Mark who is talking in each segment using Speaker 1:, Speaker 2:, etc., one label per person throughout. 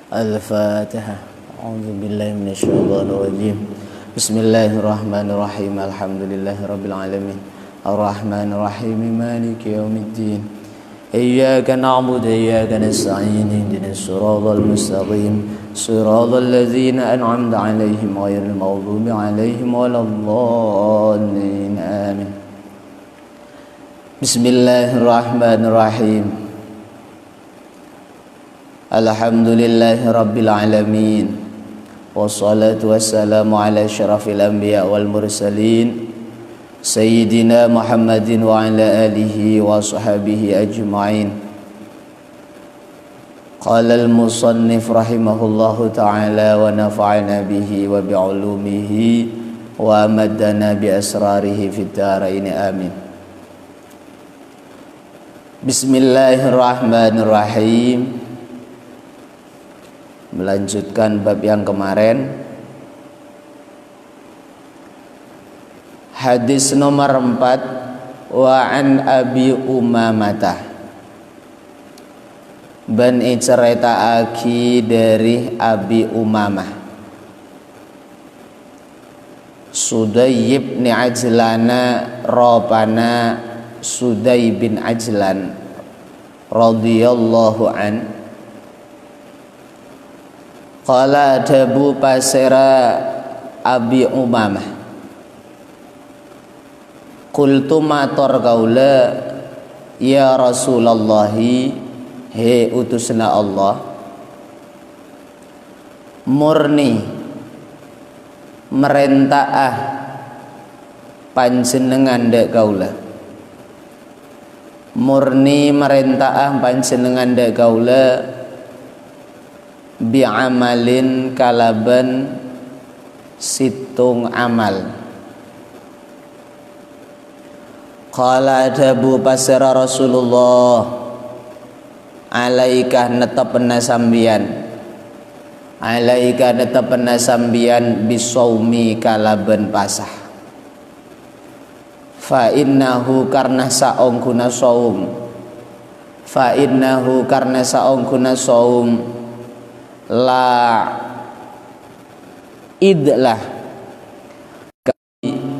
Speaker 1: Al-Fatihah. A'udzu billahi minasyaitonir rajim. Bismillahirrahmanirrahim. Alhamdulillahirabbil alamin. Arrahmanir rahim. Maliki yaumiddin. Iyyaka na'budu wa iyyaka nasta'in. Ihdinas siratal mustaqim. Siratal ladzina an'amta 'alaihim ghairil maghdubi 'alaihim waladdallin. Amin. Bismillahirrahmanirrahim. Alhamdulillahi rabbil alamin. Wassalatu wassalamu ala asyrafil anbiya wal mursalin Sayyidina Muhammadin wa ala alihi wa sahbihi ajma'in. Qala al-musannif rahimahullahu ta'ala wa nafa'ana bihi wa bi'ulumihi wa amaddana bi asrarihi fid dharain amin. Bismillahirrahmanirrahim. Melanjutkan bab yang kemarin, hadis nomor 4, wa an Abi Umamah ban iceritaake dari Abi Umamah Sudai bin Ajlana robana Sudai bin Ajlan radhiyallahu an. Qala dabu pasera Abi Umamah, qultu matur kaula ya Rasulullah, he utusna Allah, murni merentah panjenengan dek kaula, murni merentah panjenengan dek kaula bi'amalin kalaban situng amal. Qala dabu pasara Rasulullah, alaika netepna sambian, alaika netepna sambian bisaumi kalaban pasah. Fa innahu karna saongkuna saum, fa innahu karna saongkuna saum la idlah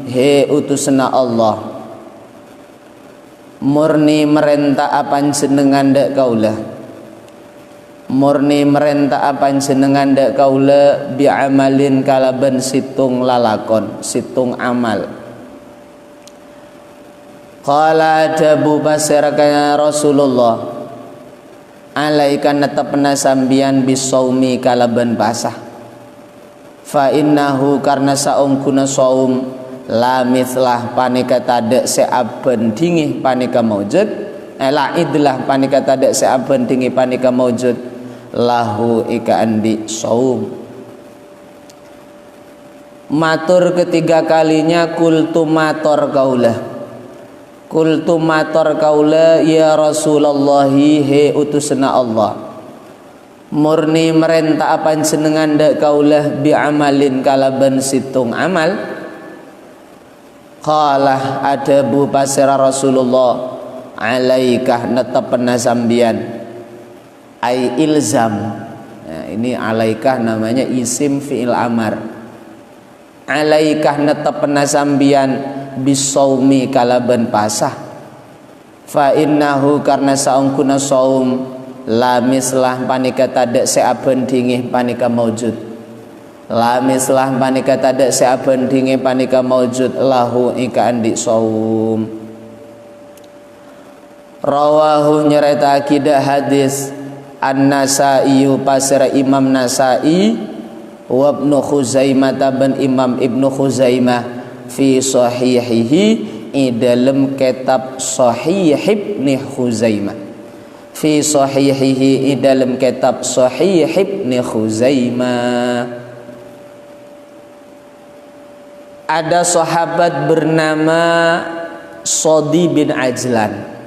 Speaker 1: he utusna Allah, murni merentah apan jenengan dak kaula, murni merentah apan jenengan dak kaula bi'amalin kalaban situng lalakon, situng amal. Qala dabu basaraka Rasulullah, alaika netepna sambian bisaumi kalaban pasah. Fa innahu karna saungkuna saum la mithlah panika tadek seaben dingih panika maujud, la idlah panika tadek seaben dingih panika maujud lahu ika andi saum. Matur ketiga kalinya kultu matur kaulah, kultu matur kaula ya Rasulullah, he utusna Allah, murni merentah apan jenengan dak kaulah bi'amalin kalaban situng amal. Qala adabu pasira Rasulullah, alaikah netepna sambian ai ilzam. Nah, ini alaikah namanya isim fi'il amar. Alaikah netepna sambian bisaumi kalaban pasah. Fa innahu karna saungkuna saum la mislah panika tadek seaben dingih panika maujud, la mislah panika tadek seaben dingih panika maujud lahu ika andi saum. Rawahu nyerita akidah hadis An-Nasai pasira Imam Nasai wa Ibnu Khuzaimah ban Imam Ibnu Khuzaimah fi sahihihi dalam kitab Sahih Ibnu Khuzaimah, fi sahihihi dalam kitab Sahih Ibnu Khuzaimah. Ada sahabat bernama Sodi bin Ajlan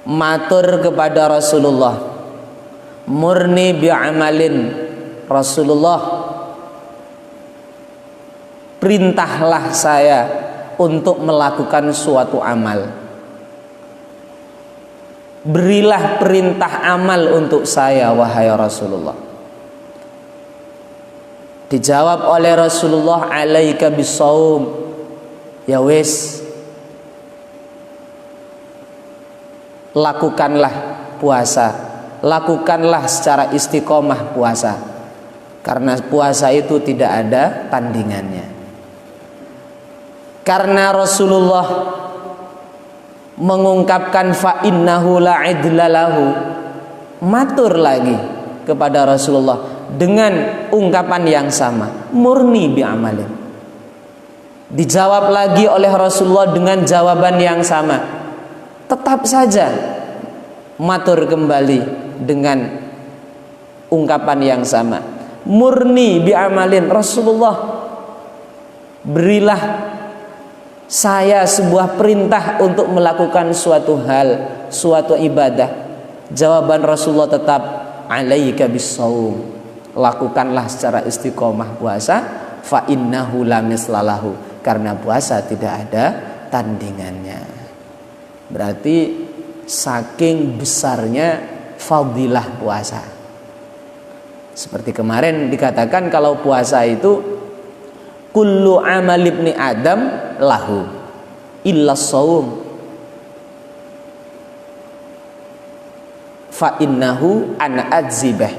Speaker 1: matur kepada Rasulullah, murni bi'amalin, Rasulullah perintahlah saya untuk melakukan suatu amal. berilah perintah amal untuk saya wahai Rasulullah. Dijawab oleh Rasulullah, alaika bisawm, ya wis, lakukanlah puasa, lakukanlah secara istiqomah puasa, karena puasa itu tidak ada tandingannya. Karena Rasulullah mengungkapkan fa innahu la idlalahu, matur lagi kepada Rasulullah dengan ungkapan yang sama, murni bi amalin. Dijawab lagi oleh Rasulullah dengan jawaban yang sama, tetap saja matur kembali dengan ungkapan yang sama, murni bi amalin. Rasulullah, berilah saya sebuah perintah untuk melakukan suatu hal, suatu ibadah. Jawaban Rasulullah tetap alaika bisawm, lakukanlah secara istiqomah puasa, fa innahu la mislalahu, karena puasa tidak ada tandingannya. Berarti saking besarnya fadilah puasa. Seperti kemarin dikatakan kalau puasa itu kullu amal ibni Adam lahu illa shaum fa innahu ana adzibah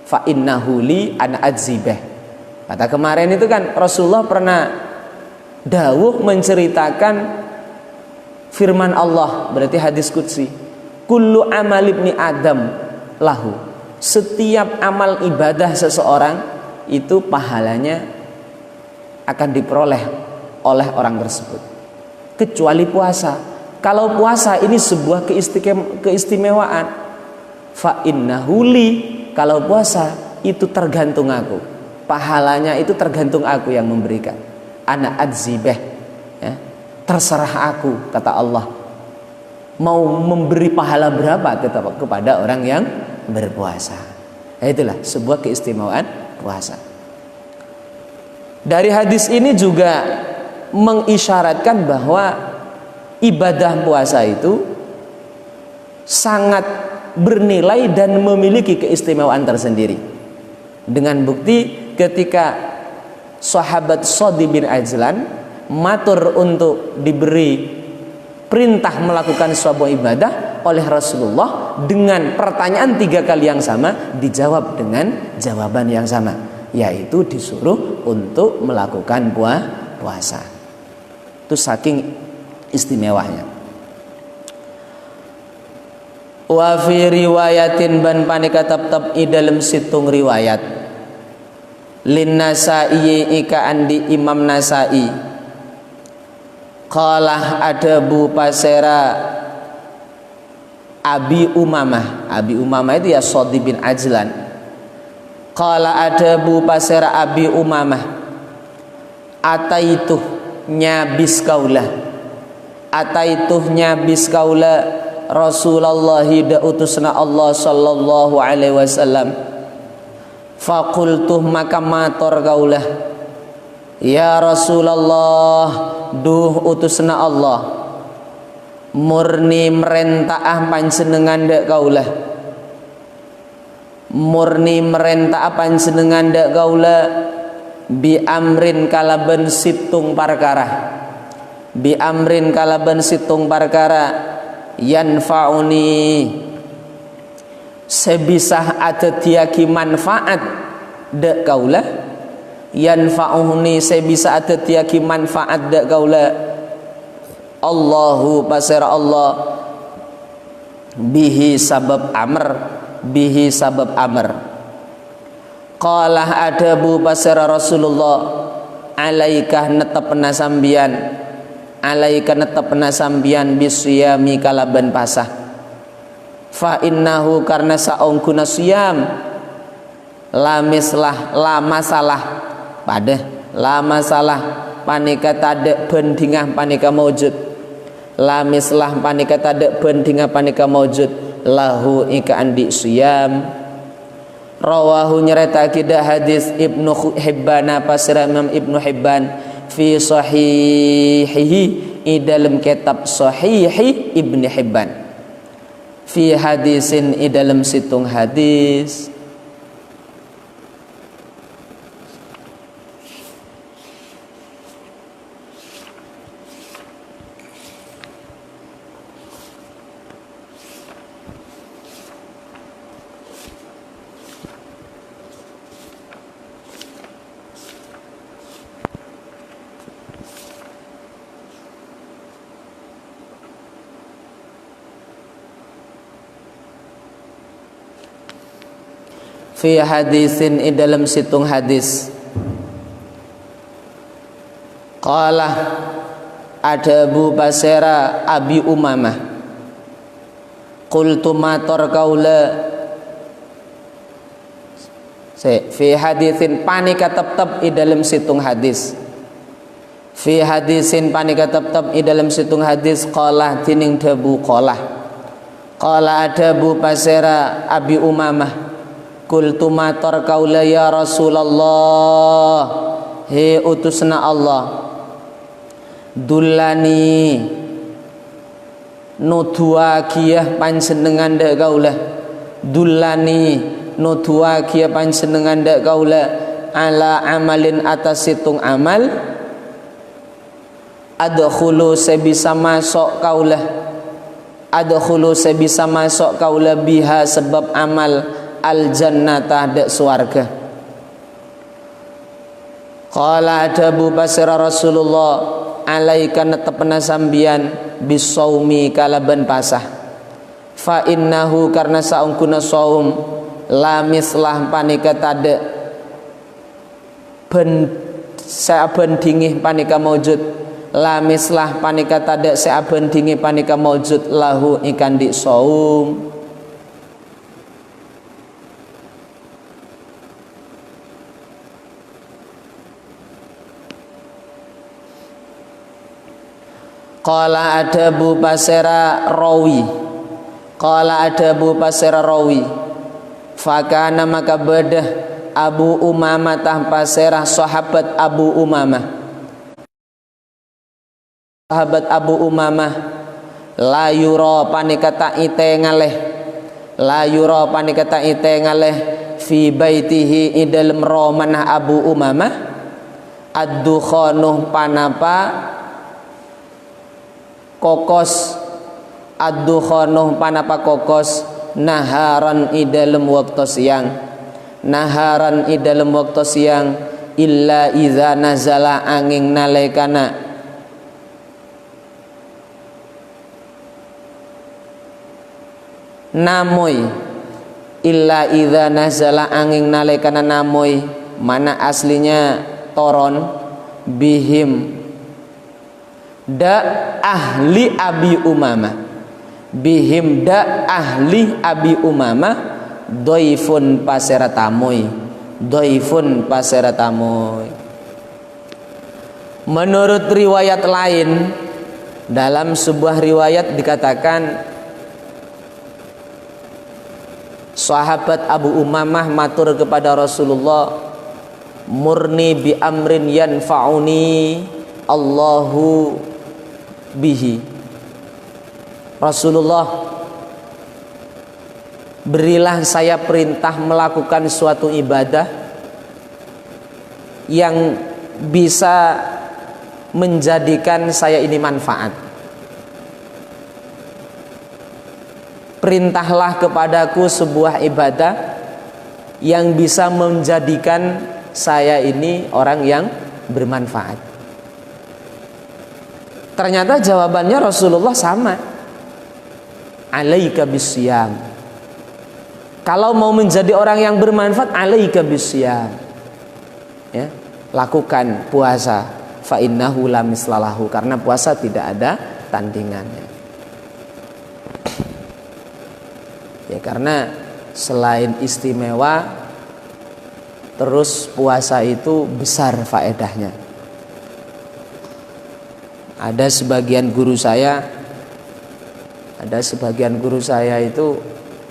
Speaker 1: fa innahu li ana adzibah. Kata kemarin itu kan Rasulullah pernah dawuh menceritakan firman Allah, berarti hadis qudsi, kullu amal ibni Adam lahu, setiap amal ibadah seseorang itu pahalanya akan diperoleh oleh orang tersebut, kecuali puasa. Kalau puasa ini sebuah keistimewaan, fa innahu li, kalau puasa itu tergantung aku, pahalanya itu tergantung aku yang memberikan. Ana adzibah, ya, terserah aku, kata Allah, mau memberi pahala berapa kepada orang yang berpuasa. Itulah sebuah keistimewaan puasa. Dari hadis ini juga mengisyaratkan bahwa ibadah puasa itu sangat bernilai dan memiliki keistimewaan tersendiri. Dengan bukti ketika sahabat Shadi bin Ajlan matur untuk diberi perintah melakukan sebuah ibadah oleh Rasulullah dengan pertanyaan 3 kali yang sama, dijawab dengan jawaban yang sama, yaitu disuruh untuk melakukan puasa. Itu saking istimewanya. Wa fi riwayatin ban panika tab dalam situng riwayat lin Nasai ika andi Imam Nasai qala adabu pasera Abi Umamah itu ya Shadi bin Ajlan. Qala adabu pasera Abi Umamah ataituh nyabis kaula Rasulullah da utusna Allah sallallahu alaihi wasallam. Faqultuh maka matur kaulah, ya Rasulullah, duh utusna Allah, murni merentah panjenengan dak kaulah, murni merentah panjenengan dak kaulah, bi amrin kalaban situng perkara, bi amrin kalaban situng perkara, yanfa'uni sebisah ada tiaki manfaat dak kaulah, yanfa'uni sebisa ada tiaki manfaat dak kaulah, Allahu pasera Allah bihi sabab amr. Qalah adabu pasera Rasulullah alaikah netepna sambian bisyami kalaban pasah. Fa innahu karena saungkuna siyam la masalah panika tadek bendingah panika maujud, la mislah panika tadek bendingah panika maujud lahu ika andi siyam. Rawahu nyerita kidah hadis Ibnu Hibban pasira Imam Ibnu Hibban fi sahihihi dalam kitab Sahihi Ibnu Hibban. fi hadisin i dalam situng hadis. Fi hadisin i dalam situng hadis. Qala ada Abu Basra Abi Umamah. Qultu mator kaula. Fi hadisin panika tetap i dalam situng hadis. Fi hadisin panika tetap i dalam situng hadis. Qala tining dabu qala. Qala ada Abu Basra Abi Umamah. Qultu mator kaula ya Rasulullah, he utusna Allah, dullani nudua kiyah panjenengan dak kaula, dullani nudua kiyah panjenengan dak kaula ala amalin atas situng amal adkhulu sebisa masuk kaula, adkhulu sebisa masuk kaula biha sebab amal al jannata dak swarga. Qala ada Abu Basra Rasulullah alaika netepna sambian bisaumi kalaban pasah. Fa innahu karna saungkuna saum la mislah panika tade ben saben dingih panika maujud, la mislah panika tade saben dingih panika maujud lahu ikan di saum. Qala ada Abu Basra rawi. Qala ada Abu Basra rawi. Fakana maka bedah Abu Umamah tah Basra sahabat Abu Umamah. Sahabat Abu Umamah la yura panika ta ite ngaleh. La yura panika ta ite ngaleh fi baitihi idalem romanah Abu Umamah ad-dukhanuh panapa kokos, ad-dukhanuh panapa kokos naharan i dalem waktu siang, naharan i dalem waktu siang illa iza nazala angin nalekana namoy, illa iza nazala angin nalekana namoy mana aslinya toron bihim da ahli Abi Umamah, bihim da ahli Abi Umamah doifun pasera tamoy, doifun pasera tamoy. Menurut riwayat lain, dalam sebuah riwayat dikatakan sahabat Abu Umamah matur kepada Rasulullah, murni bi amrin yanfa'uni Allahu bihi. Rasulullah, berilah saya perintah melakukan suatu ibadah yang bisa menjadikan saya ini manfaat. Perintahlah kepadaku sebuah ibadah yang bisa menjadikan saya ini orang yang bermanfaat. Ternyata jawabannya Rasulullah sama, alaika bisyam. Kalau mau menjadi orang yang bermanfaat, alaika bisyam, ya, lakukan puasa, fa innahu la mislalahu, karena puasa tidak ada tandingannya. Ya, karena selain istimewa, terus puasa itu besar faedahnya. Ada sebagian guru saya itu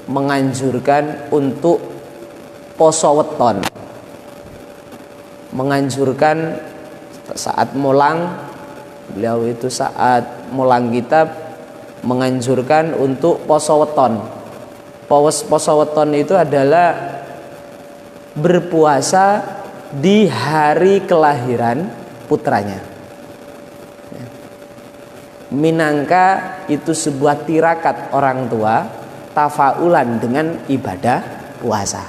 Speaker 1: menganjurkan untuk poso weton, menganjurkan saat mulang, beliau itu saat mulang kitab menganjurkan untuk poso weton. Poso weton itu adalah berpuasa di hari kelahiran putranya. Minangka itu sebuah tirakat orang tua tafaulan dengan ibadah puasa.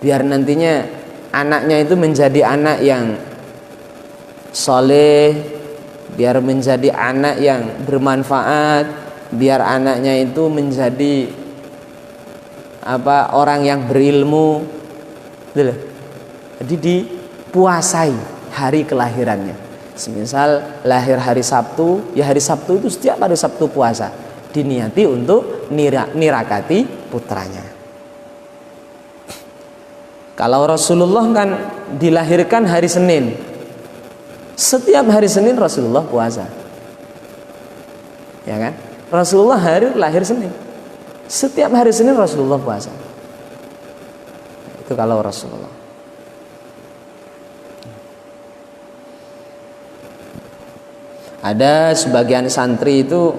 Speaker 1: Biar nantinya anaknya itu menjadi anak yang soleh, biar menjadi anak yang bermanfaat, biar anaknya itu menjadi orang yang berilmu. Jadi dipuasai hari kelahirannya. Semisal lahir hari Sabtu, ya hari Sabtu itu setiap hari Sabtu puasa, diniati untuk nirakati putranya. Kalau Rasulullah kan dilahirkan hari Senin, setiap hari Senin Rasulullah puasa, ya kan? Rasulullah lahir Senin, setiap hari Senin Rasulullah puasa. Itu kalau Rasulullah. Ada sebagian santri itu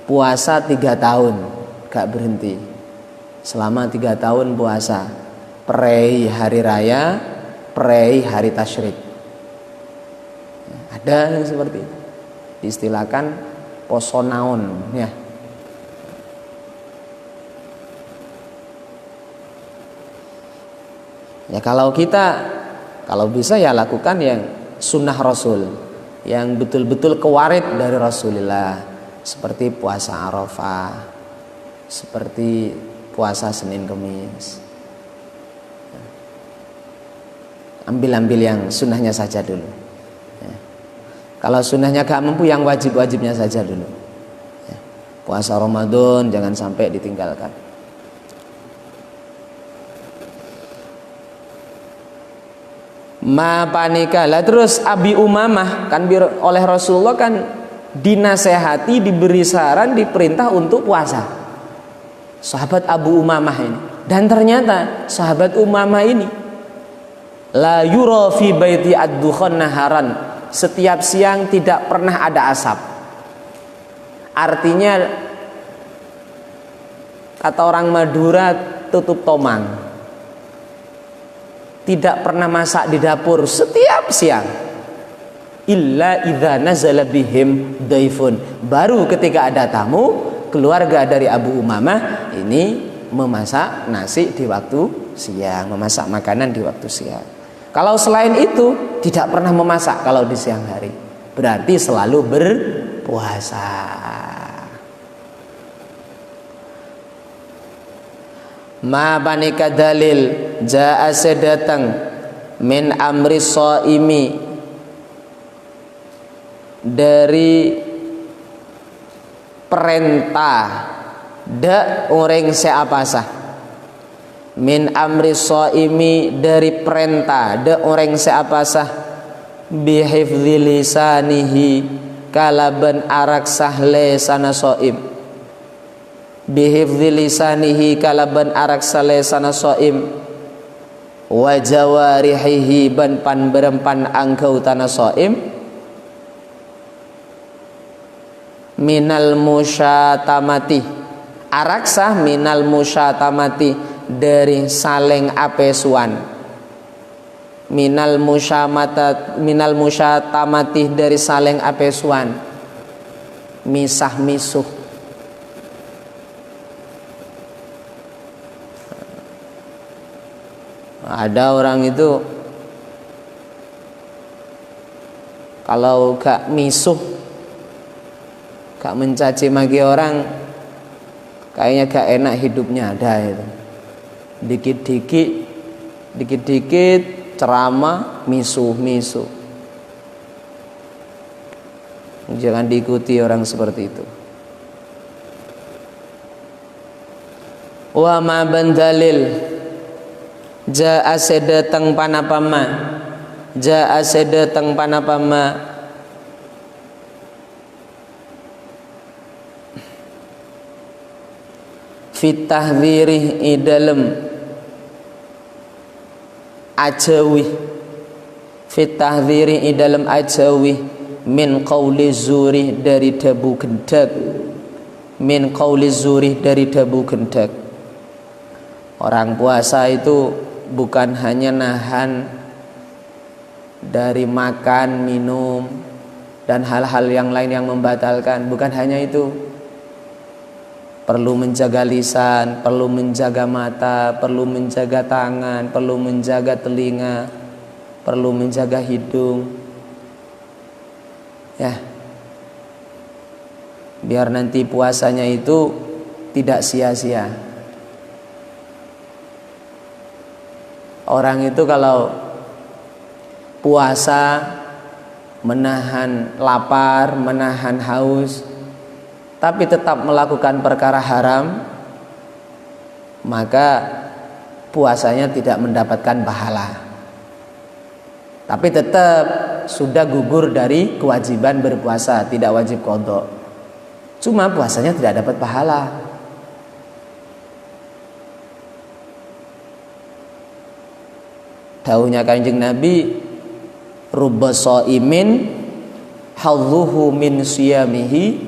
Speaker 1: puasa 3 tahun gak berhenti. Selama 3 tahun puasa, prei hari raya, prei hari tasyrik. Ada yang seperti itu, diistilahkan poso naon, ya. Ya kalau bisa ya lakukan yang sunnah Rasul, yang betul-betul kewarid dari Rasulullah, seperti puasa Arafah, seperti puasa Senin Kemis. Ambil yang sunnahnya saja dulu, ya. Kalau sunnahnya gak mampu, yang wajib-wajibnya saja dulu, ya. Puasa Ramadan jangan sampai ditinggalkan. Ma panikala. Terus Abi Umamah kan oleh Rasulullah kan dinasehati, diberi saran, diperintah untuk puasa. Sahabat Abu Umamah ini, dan ternyata sahabat Umamah ini la yura fi baiti ad-dukhan naharan, setiap siang tidak pernah ada asap. Artinya kata orang Madura tutup tomang, tidak pernah masak di dapur setiap siang. Illa idza nazala bihim daifun, baru ketika ada tamu, keluarga dari Abu Umamah ini memasak nasi di waktu siang, memasak makanan di waktu siang. Kalau selain itu tidak pernah memasak kalau di siang hari, berarti selalu berpuasa. Ma banika dalil jaa sedatang min amri shaimi, dari perintah da orang seapasah, min amri shaimi, dari perintah da orang seapasah, bihifdzi lisanihi, kalaban araksah lesana shaim, bihifdzi lisanihi, kalaban araksa lesana shaim, wa jawarihi, ban pan berempan angkau tanah shaim, minal musyatamati, araksa minal musyatamati, dari saling apesuan, minal musyatamati, dari saling apesuan, misah misuh. Ada orang itu kalau gak misuh, gak mencaci maki orang, kayaknya gak enak hidupnya. Ada itu, dikit-dikit ceramah misuh. Jangan diikuti orang seperti itu. Wa ma bandalil jaa sedatang panapama, jaa sedatang panapama, fit tahdhiri idalem ajawi, fit tahdhiri idalem ajawi, min qauli zuri, dari debu gendak, min qauli zuri, dari debu gendek. Orang puasa itu bukan hanya nahan dari makan, minum dan hal-hal yang lain yang membatalkan, bukan hanya itu. Perlu menjaga lisan, perlu menjaga mata, perlu menjaga tangan, perlu menjaga telinga, perlu menjaga hidung. Ya, biar nanti puasanya itu tidak sia-sia. Orang itu kalau puasa menahan lapar, menahan haus, tapi tetap melakukan perkara haram, maka puasanya tidak mendapatkan pahala. Tapi tetap sudah gugur dari kewajiban berpuasa, tidak wajib qadha. Cuma puasanya tidak dapat pahala. Dawuhnya Kanjeng Nabi, rubba shaimin hadzuhu min siyamihi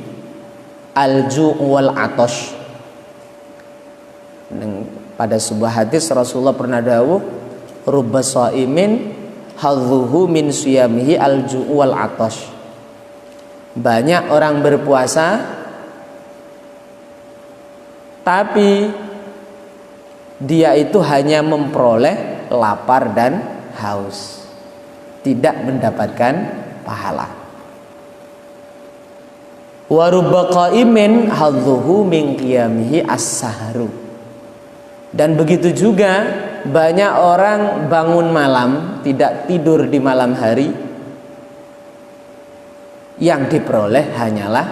Speaker 1: al-ju' wal atash. Pada sebuah hadis Rasulullah pernah dawuh, rubba shaimin hadzuhu min siyamihi al-ju' wal atash. Banyak orang berpuasa tapi dia itu hanya memperoleh lapar dan haus, tidak mendapatkan pahala. Wa rubba qaimin hadzuhu min qiyamihi as-sahru. Dan begitu juga banyak orang bangun malam, tidak tidur di malam hari, yang diperoleh hanyalah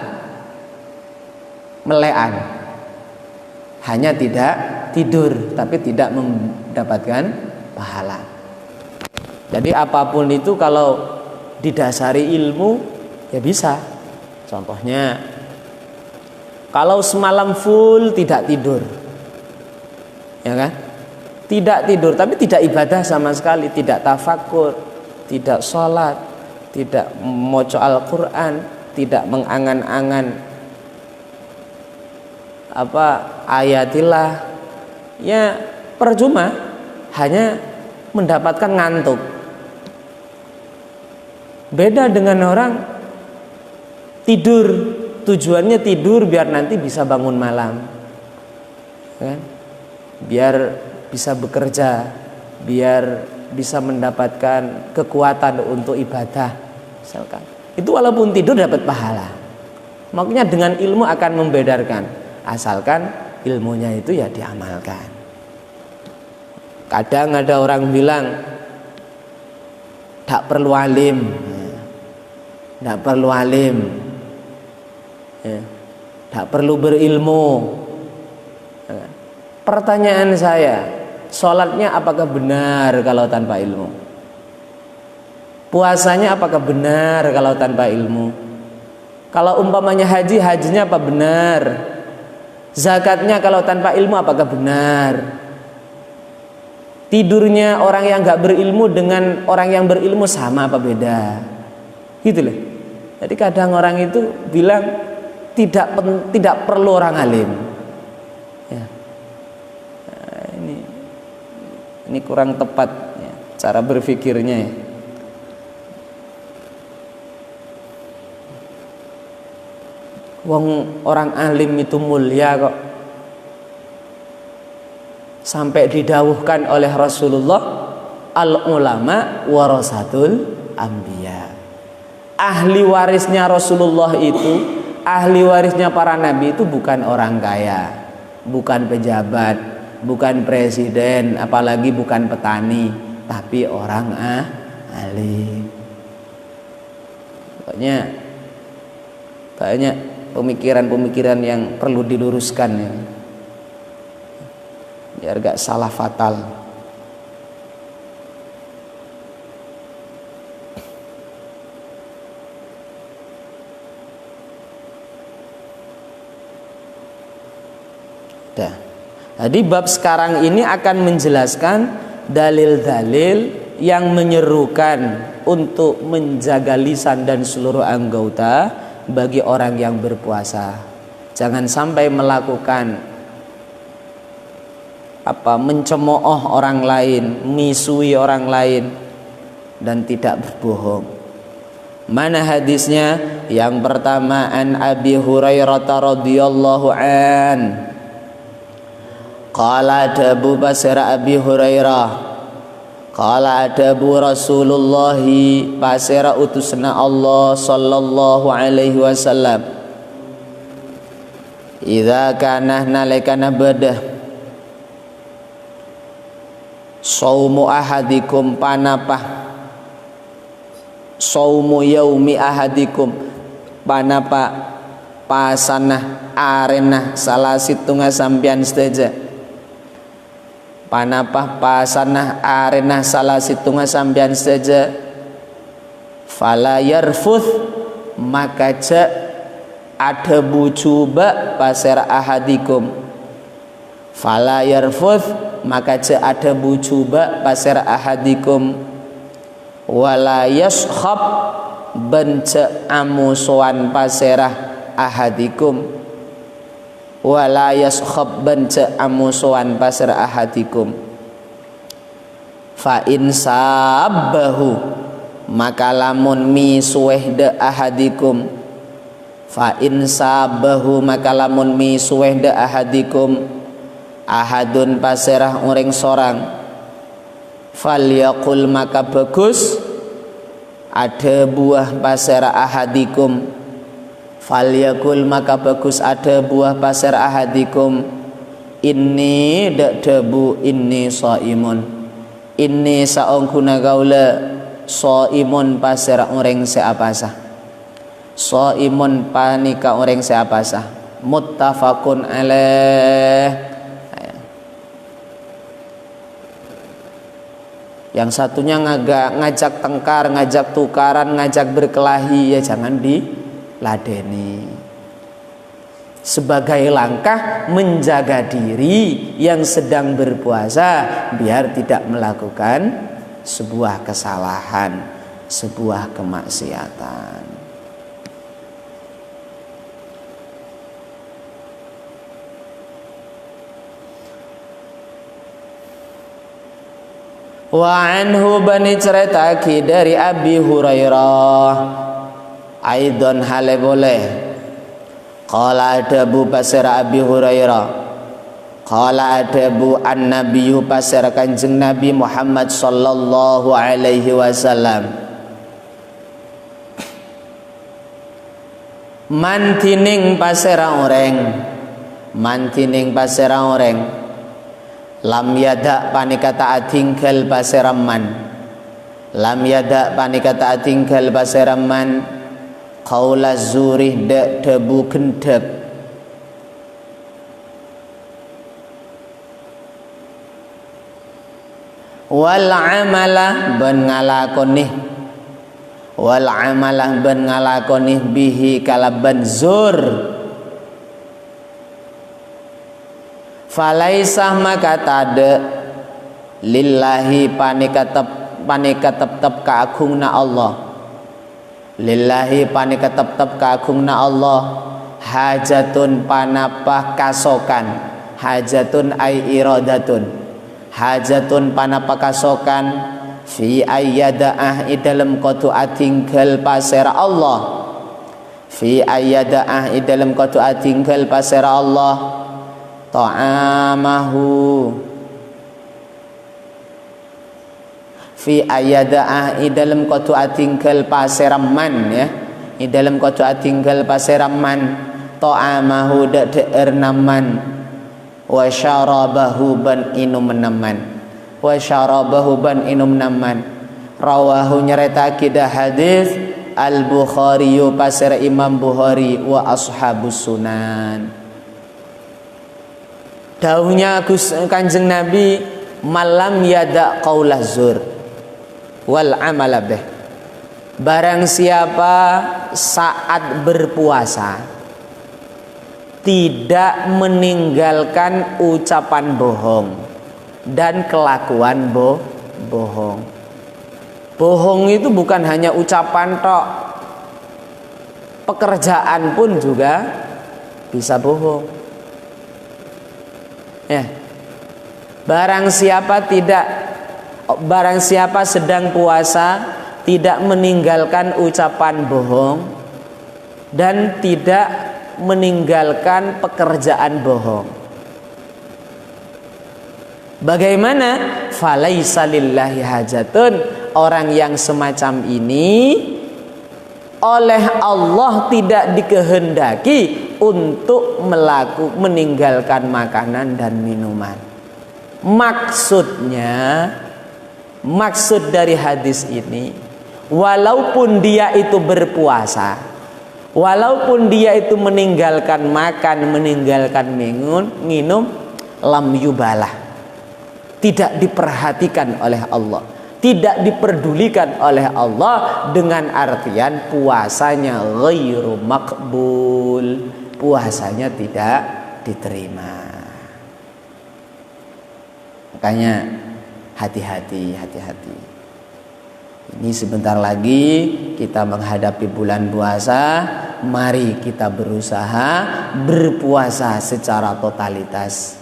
Speaker 1: melean, hanya tidak tidur tapi tidak mendapatkan pahala. Jadi apapun itu kalau didasari ilmu ya bisa. Contohnya kalau semalam full tidak tidur, ya kan? Tidak tidur tapi tidak ibadah sama sekali, tidak tafakur, tidak sholat, tidak membaca Al-Quran, tidak mengangan-angan ayatillah, ya percuma, hanya mendapatkan ngantuk. Beda dengan orang tidur, tujuannya tidur biar nanti bisa bangun malam, kan? Biar bisa bekerja, biar bisa mendapatkan kekuatan untuk ibadah, misalkan. Itu walaupun tidur dapat pahala. Makanya dengan ilmu akan membedakan, asalkan ilmunya itu ya diamalkan. Kadang ada orang bilang tak perlu alim, tak perlu alim, tak perlu berilmu. Pertanyaan saya, sholatnya apakah benar kalau tanpa ilmu? Puasanya apakah benar kalau tanpa ilmu? Kalau umpamanya haji, hajinya apa benar? Zakatnya kalau tanpa ilmu apakah benar? Tidurnya orang yang gak berilmu dengan orang yang berilmu sama apa beda? Gitu loh. Jadi kadang orang itu bilang tidak perlu orang alim. Ya. Ini kurang tepat ya, cara berpikirnya ya. Wong orang alim itu mulia kok. Sampai didawuhkan oleh Rasulullah, al ulama warasatul anbiya. Ahli warisnya Rasulullah itu, ahli warisnya para nabi itu bukan orang kaya, bukan pejabat, bukan presiden, apalagi bukan petani, tapi orang alim. Banyak pemikiran-pemikiran yang perlu diluruskan ya, biar gak salah fatal. Jadi bab sekarang ini akan menjelaskan dalil-dalil yang menyerukan untuk menjaga lisan dan seluruh anggota bagi orang yang berpuasa. Jangan sampai melakukan mencemooh orang lain, misui orang lain, dan tidak berbohong. Mana hadisnya? Yang pertama, an Abi Hurairah radhiyallahu an. Qala adabu pasira Abi Hurairah. Qala adabu Rasulullah pasira utusna Allah sallallahu alaihi wasallam. Idza kana nalikana badah saumu ahadikum panapa saumu yaumi ahadikum panapa pasanah arenah salah situnga sampian sedaja panapa pasanah arenah salah situnga sampian sedaja fala yarfuth maka ja ada bucuba pasera ahadikum fala yarfuth maka ja ada bucuba pasera ahadikum wala yashkhab benca amusuan paserah ahadikum wala yashkhab benca amusuan paserah ahadikum fa in sabbahu maka lamun misueh de ahadikum fa in sabbahu maka lamun misueh de ahadikum ahadun paserah uring sorang falyaqul maka bagus ada buah paserah ahadikum falyaqul maka bagus ada buah paserah ahadikum inni dak debu inni shaimun inni saongkuna gaula shaimun paserah uring seapasa shaimun panika uring seapasa muttafaqun alaih. Yang satunya ngajak tengkar, ngajak tukaran, ngajak berkelahi, ya jangan diladeni. Sebagai langkah menjaga diri yang sedang berpuasa biar tidak melakukan sebuah kesalahan, sebuah kemaksiatan. Wa anhu bani ceritaki dari Abi Hurairah aidon hale boleh qala adabu pasira Abi Hurairah qala adabu an nabiyyu pasira kanjeng Nabi Muhammad sallallahu alaihi wasallam mantining pasira oreng lam yada panikata atinggal paseraman lam yada panikata atinggal paseraman qaula zurih de debu gendep wal amalah ben ngalakoni bihi kalaban zur falaisah maka tade lillahi panikatep kaagungna Allah lillahi panikatep kaagungna Allah hajatun panapah kasokan hajatun ay iradatun hajatun panapah kasokan fi ayyadaah idalem kotu atinggal pasera Allah fi ayyadaah idalem kotu atinggal pasera Allah ta'amahu fi ayadaah idalem kotu atinggal paseraman ya idalem kotu atinggal paseraman ta'amahu dak deernaman wa syarabahu ban inum naman wa syarabahu ban inum naman rawahu nyeretaki dah hadis al-Bukhari pasera Imam Bukhari wa ashabus sunan. Dauhnya kanjeng Nabi malam yada qaulah zur wal amala bih barang siapa saat berpuasa tidak meninggalkan ucapan bohong dan kelakuan bohong. Bohong itu bukan hanya ucapan tok, pekerjaan pun juga bisa bohong. Ya. Barang siapa sedang puasa tidak meninggalkan ucapan bohong dan tidak meninggalkan pekerjaan bohong. Bagaimana? Falaisa lillahi hajatun. Orang yang semacam ini oleh Allah tidak dikehendaki untuk meninggalkan makanan dan minuman. Maksud dari hadis ini, walaupun dia itu berpuasa, walaupun dia itu meninggalkan makan, meninggalkan minum, lam yubalah, tidak diperhatikan oleh Allah, tidak diperdulikan oleh Allah, dengan artian puasanya ghairu maqbul, puasanya tidak diterima. Makanya hati-hati. Ini sebentar lagi kita menghadapi bulan puasa. Mari kita berusaha berpuasa secara totalitas.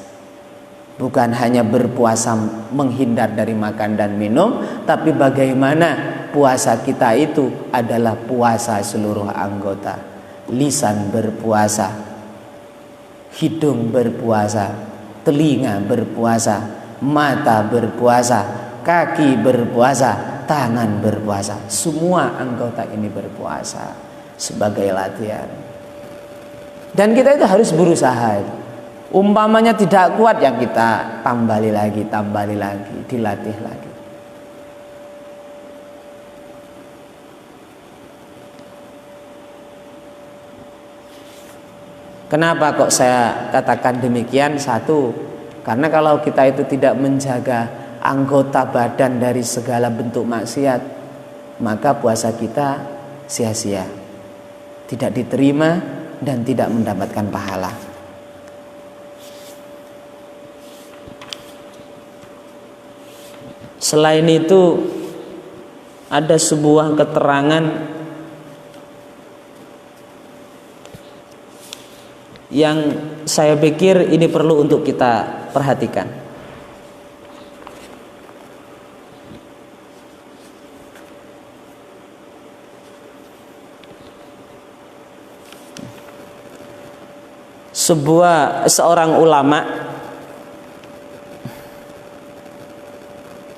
Speaker 1: Bukan hanya berpuasa menghindar dari makan dan minum, tapi bagaimana puasa kita itu adalah puasa seluruh anggota. Lisan berpuasa, hidung berpuasa, telinga berpuasa, mata berpuasa, kaki berpuasa, tangan berpuasa. Semua anggota ini berpuasa sebagai latihan. Dan kita itu harus berusaha. Umpamanya tidak kuat, ya kita tambali lagi, dilatih lagi. Kenapa kok saya katakan demikian? Satu, karena kalau kita itu tidak menjaga anggota badan dari segala bentuk maksiat, maka puasa kita sia-sia, tidak diterima dan tidak mendapatkan pahala. Selain itu, ada sebuah keterangan yang saya pikir ini perlu untuk kita perhatikan. Seorang ulama,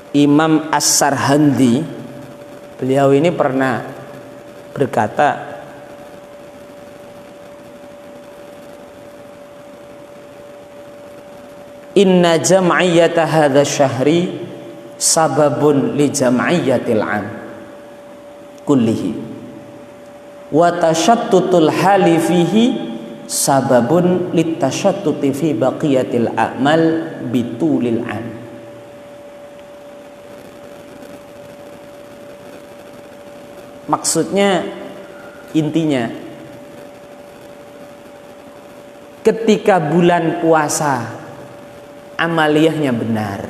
Speaker 1: Imam As-Sarhandi, beliau ini pernah berkata, inna jam'iyyata hadha syahri sababun li jam'iyyatil 'am kullihi wa tashattutul hali fihi sababun litashattuti fi baqiyatil a'mal bitulil 'am. Maksudnya, intinya, ketika bulan puasa amaliyahnya benar,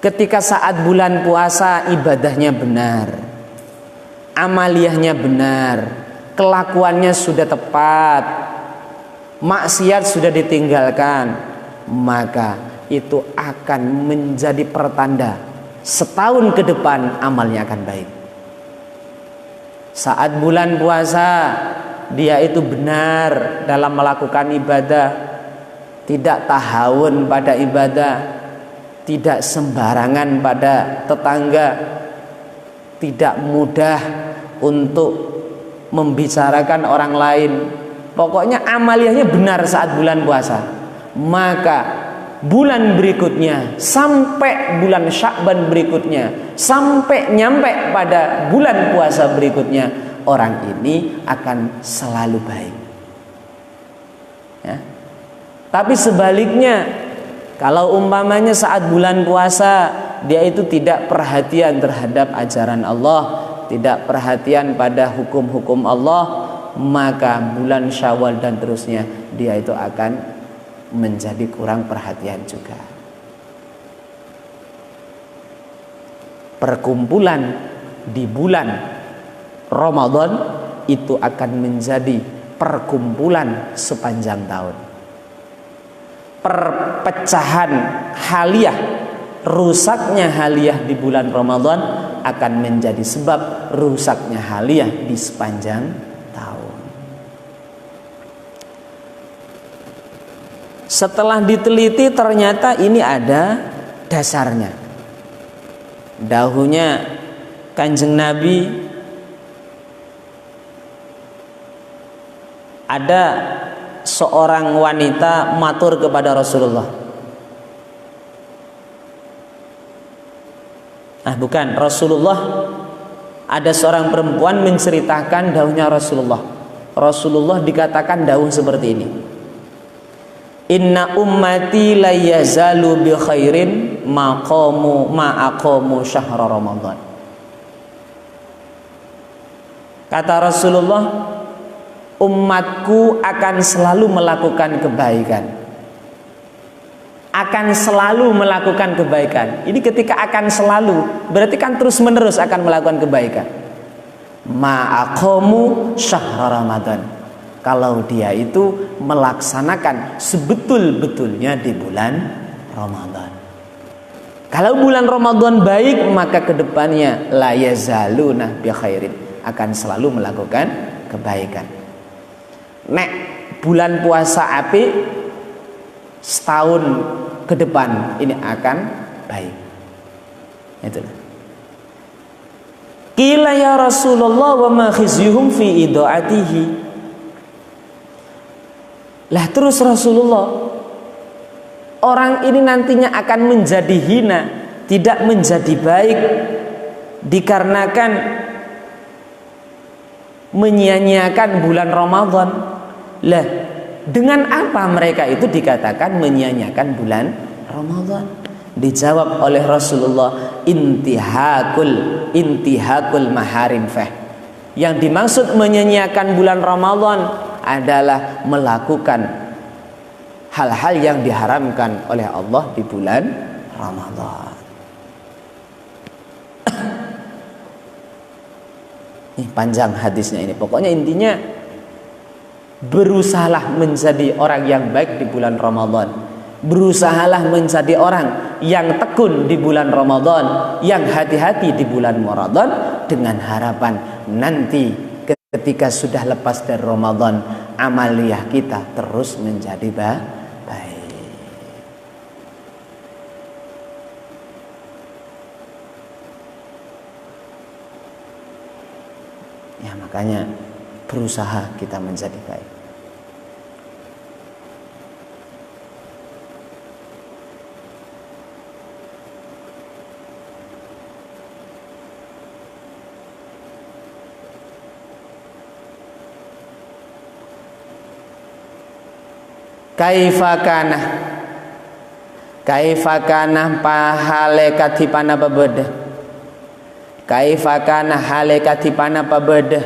Speaker 1: ketika saat bulan puasa ibadahnya benar, amaliyahnya benar, kelakuannya sudah tepat, maksiat sudah ditinggalkan, maka itu akan menjadi pertanda setahun ke depan amalnya akan baik. Saat bulan puasa dia itu benar dalam melakukan ibadah, tidak tahawun pada ibadah, tidak sembarangan pada tetangga, tidak mudah untuk membicarakan orang lain. Pokoknya amaliyahnya benar saat bulan puasa, maka bulan berikutnya sampai bulan Sya'ban berikutnya, sampai nyampe pada bulan puasa berikutnya, orang ini akan selalu baik, ya. Tapi sebaliknya, kalau umpamanya saat bulan puasa dia itu tidak perhatian terhadap ajaran Allah, tidak perhatian pada hukum-hukum Allah, maka bulan Syawal dan terusnya dia itu akan menjadi kurang perhatian juga. Perkumpulan di bulan Ramadan itu akan menjadi perkumpulan sepanjang tahun. Perpecahan haliyah, rusaknya haliyah di bulan Ramadan akan menjadi sebab rusaknya haliyah di sepanjang tahun. Setelah diteliti ternyata ini ada dasarnya. Dahulunya Kanjeng Nabi, ada seorang wanita matur kepada Rasulullah. Bukan Rasulullah, ada seorang perempuan menceritakan dahulunya Rasulullah. Rasulullah dikatakan dahulu seperti ini. Inna ummati la yazalu bi khairin ma aqamu syahra Ramadan. Kata Rasulullah, umatku akan selalu melakukan kebaikan. Akan selalu melakukan kebaikan. Ini ketika akan selalu, berarti kan terus menerus akan melakukan kebaikan. Ma aqamu syahra Ramadan. Kalau dia itu melaksanakan sebetul-betulnya di bulan Ramadan. Kalau bulan Ramadan baik, maka kedepannya la yazaluna bi khairin, akan selalu melakukan kebaikan. Nek bulan puasa api, setahun ke depan ini akan baik. Itulah. Qila ya Rasulullah wa ma khizyuhum fi idaatihi. Lah terus Rasulullah, orang ini nantinya akan menjadi hina, tidak menjadi baik dikarenakan menyia-nyiakan bulan Ramadan. Lah, dengan apa mereka itu dikatakan menyia-nyiakan bulan Ramadan? Dijawab oleh Rasulullah, intihakul maharim fah. Yang dimaksud menyia-nyiakan bulan Ramadan adalah melakukan hal-hal yang diharamkan oleh Allah di bulan Ramadan. Ini panjang hadisnya ini. Pokoknya intinya, berusahalah menjadi orang yang baik di bulan Ramadan. Berusahalah menjadi orang yang tekun di bulan Ramadan, yang hati-hati di bulan Ramadan, dengan harapan nanti ketika sudah lepas dari Ramadan, amaliyah kita terus menjadi baik. Ya, makanya berusaha kita menjadi baik. Kaifakana pahale katipana pabeda. Kaifakana hale katipana pabeda.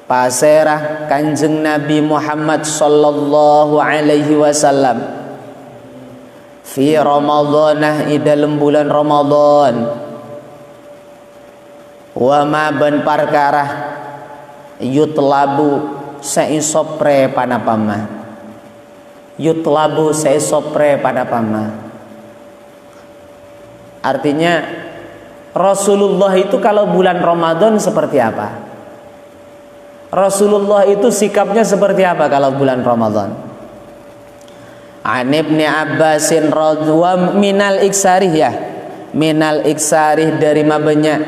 Speaker 1: Pasera Kanjeng Nabi Muhammad sallallahu alaihi wasallam fi Ramadhanah, dalam bulan Ramadan. Wa ma ban perkara yutlabu saisopre panapama. Yutlabu saisopre panapama. Artinya Rasulullah itu kalau bulan Ramadan seperti apa? Rasulullah itu sikapnya seperti apa kalau bulan Ramadan? An Ibnu Abbasin radhiyallahu minal iksarih, ya. Minal iksarih dari banyak.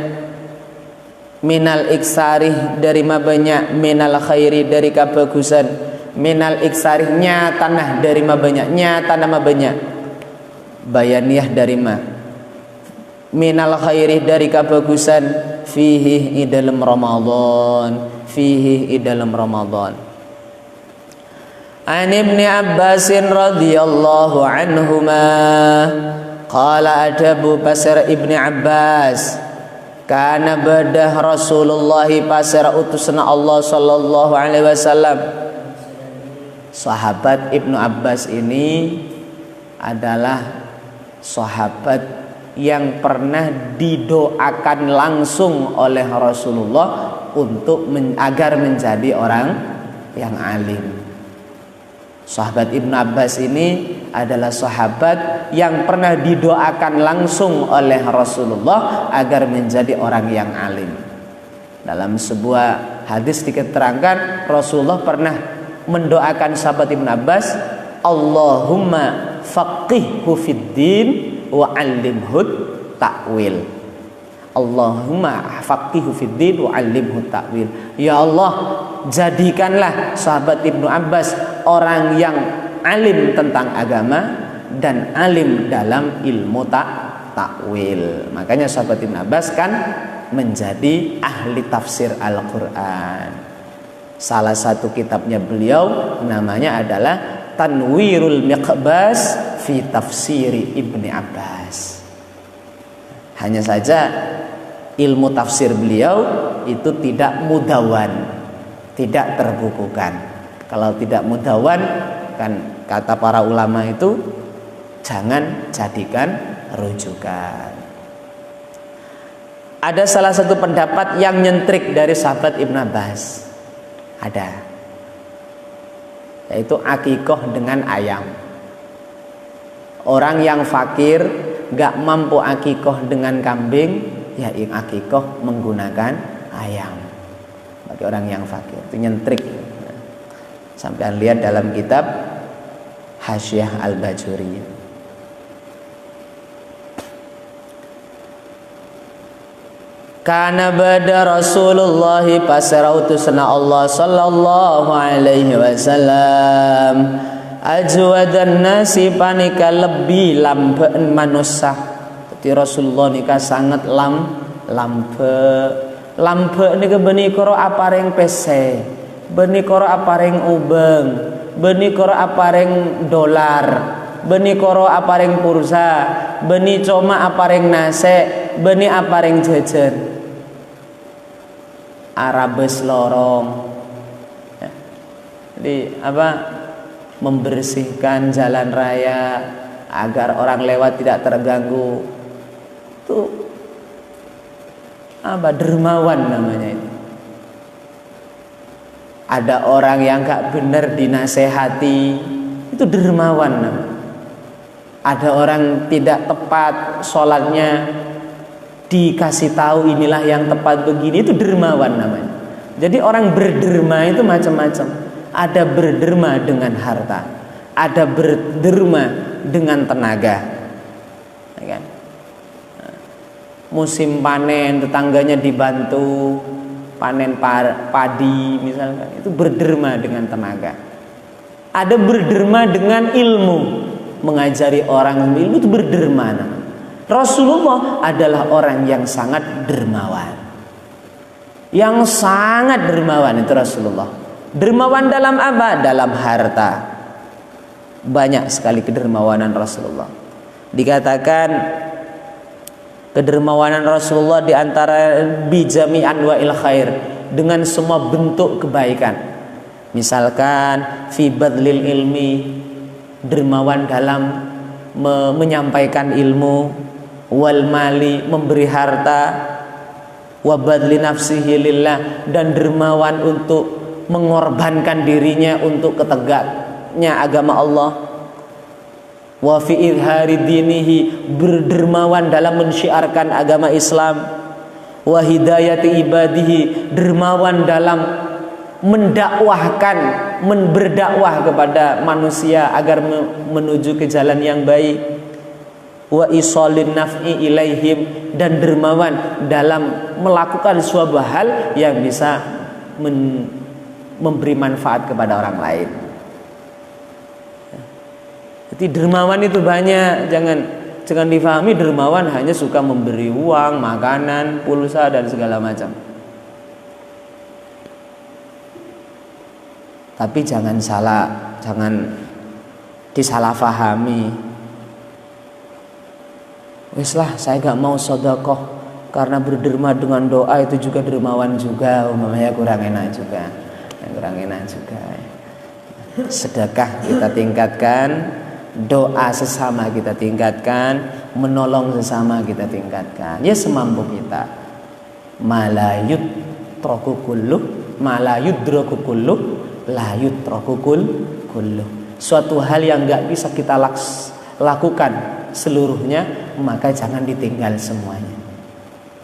Speaker 1: Minal iksarih dari banyak, minal khairi dari kebagusan. Minal iksarihnya tanah dari banyaknya tanah banyak. Bayaniyah dari minal khairi dari kebagusan, fihi dalam Ramadan, fihi dalam Ramadan. An Ibnu Abbasin radhiyallahu anhuma qala adabu pasar Ibnu Abbas, kana badah Rasulullah pasar utusna Allah sallallahu alaihi wasallam. Sahabat Ibnu Abbas ini adalah sahabat yang pernah didoakan langsung oleh Rasulullah untuk agar menjadi orang yang alim. Sahabat Ibnu Abbas ini adalah sahabat yang pernah didoakan langsung oleh Rasulullah agar menjadi orang yang alim. Dalam sebuah hadis diterangkan Rasulullah pernah mendoakan sahabat Ibnu Abbas, Allahumma faqihhu fid din wa 'allimhu ta'wil. Allahumma faqihhu fid din wa 'allimhu ta'wil. Ya Allah, jadikanlah sahabat Ibnu Abbas orang yang alim tentang agama dan alim dalam ilmu takwil. Makanya sahabat Ibnu Abbas kan menjadi ahli tafsir Al-Qur'an. Salah satu kitabnya beliau namanya adalah Tanwirul Miqbas fi Tafsiri Ibni Abbas. Hanya saja ilmu tafsir beliau itu tidak mudawan, tidak terbukukan. Kalau tidak mudawan, kan kata para ulama itu jangan jadikan rujukan. Ada salah satu pendapat yang nyentrik dari sahabat Ibnu Abbas. Ada, yaitu akikoh dengan ayam. Orang yang fakir gak mampu akikoh dengan kambing, ya akikoh menggunakan ayam. Bagi orang yang fakir itu nyentrik. Sampai lihat dalam kitab Hasyiah Al-Bajuri. Kana bada Rasulullah pasara utusna Allah sallallahu alaihi wasallam ajwadan nasi panika lebih lambeun manusia. Jadi Rasulullah nika sangat lambe nika benih koro apareng pese, benih koro apareng ubeng, benih koro apareng dolar, benih koro apareng pulsa, benih coma apareng nase, benih apareng jajan. Arabes lorong, ya. Jadi membersihkan jalan raya agar orang lewat tidak terganggu. Itu dermawan namanya itu. Ada orang yang gak benar dinasehati, itu dermawan namanya. Ada orang tidak tepat sholatnya, dikasih tahu inilah yang tepat begini, itu dermawan namanya. Jadi orang berderma itu macam-macam. Ada berderma dengan harta, ada berderma dengan tenaga, ya kan? Musim panen tetangganya dibantu panen padi misalkan, itu berderma dengan tenaga. Ada berderma dengan ilmu, mengajari orang ilmu, itu berderma namanya. Rasulullah adalah orang yang sangat dermawan. Yang sangat dermawan itu Rasulullah. Dermawan dalam apa? Dalam harta. Banyak sekali kedermawanan Rasulullah. Dikatakan kedermawanan Rasulullah diantara bijami anwa'il khair, dengan semua bentuk kebaikan. Misalkan fi badlil ilmi, dermawan dalam menyampaikan ilmu, wal mali, memberi harta, wa badli nafsihi lillah, dan dermawan untuk mengorbankan dirinya untuk ketegaknya agama Allah, wa fi idhari dinihi, berdermawan dalam mensyiarkan agama Islam, wa hidayati ibadihi, dermawan dalam mendakwahkan, berdakwah kepada manusia agar menuju ke jalan yang baik, wa isolin naf'i ilaihim, dan dermawan dalam melakukan suatu hal yang bisa memberi manfaat kepada orang lain. Jadi dermawan itu banyak, jangan difahami dermawan hanya suka memberi uang, makanan, pulsa dan segala macam. Tapi jangan disalahfahami. Wis lah, saya gak mau sedekah karena berderma dengan doa itu juga dermawan juga, umpamanya kurang enak juga. Sedekah kita tingkatkan, doa sesama kita tingkatkan, menolong sesama kita tingkatkan. Ya semampu kita. Malayut troku kulluh ma la yudraku kullu la yutraku kullu. Suatu hal yang enggak bisa kita lakukan seluruhnya, maka jangan ditinggal semuanya.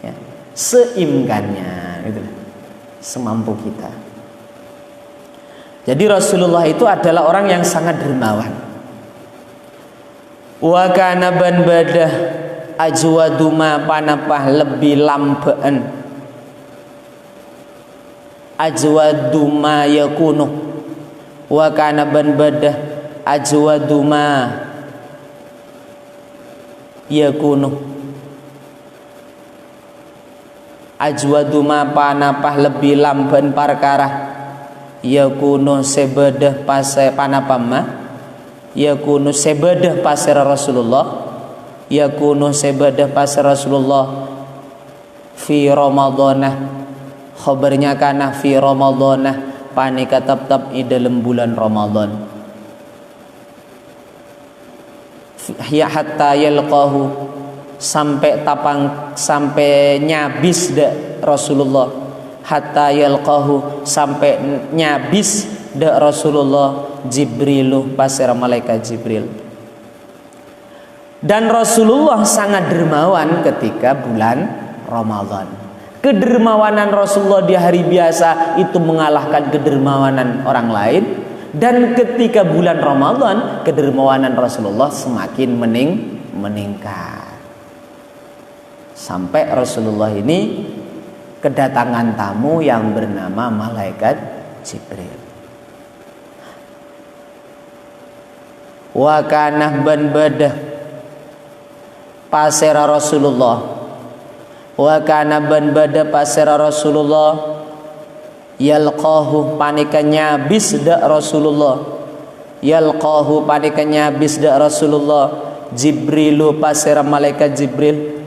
Speaker 1: Ya. Seimkannya gitu. Semampu kita. Jadi Rasulullah itu adalah orang yang sangat dermawan. Wa kana ban badah ajwaduma panapah lebih lambeen. Ajwaduma yakunu. Wa kana ban badah ajwaduma yakunu. Ajwaduma panapah lebih lamben perkara yakunu sebedah pase panapama yakunu sebedah pasir Rasulullah yakunu sebedah pasir Rasulullah fi Ramadhanah khabarnya kana fi Ramadhanah panika tetap di dalam bulan Ramadan ya hatta yalqahu sampai nyabis de Rasulullah hatta yalqahu sampai nyabis de Rasulullah Jibrilu pasir malaikat Jibril. Dan Rasulullah sangat dermawan ketika bulan Ramadan. Kedermawanan Rasulullah di hari biasa itu mengalahkan kedermawanan orang lain, dan ketika bulan Ramadan kedermawanan Rasulullah semakin meningkat. Sampai Rasulullah ini kedatangan tamu yang bernama malaikat Jibril. Wa kana ban badah pasera Rasulullah. Wa kana ban badah pasera Rasulullah yalqahu panikanya bisda Rasulullah. Yalqahu panikanya bisda Rasulullah Jibrilu pasera malaikat Jibril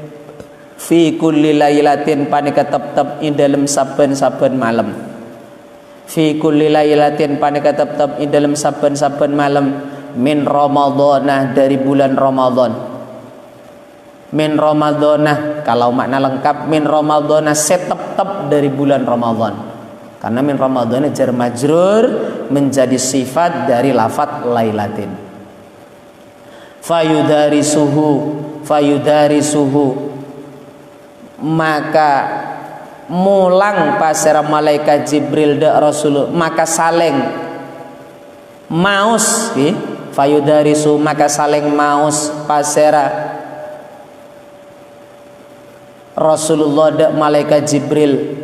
Speaker 1: fi kulli lailatin panika tetap in dalam saben-saben malam. Fi kulli lailatin panika tetap in dalam saben-saben malam min Ramadhanah dari bulan Ramadan. Min Ramadhanah kalau makna lengkap min Ramadhanah tetap dari bulan Ramadan. Karena min Ramadhanah jar majrur menjadi sifat dari lafaz lailatin. Fayudarisuhu maka mulang pasera malaikat Jibril de Rasul maka saling maus fayudarisu maka saling maus pasera Rasulullah de malaikat Jibril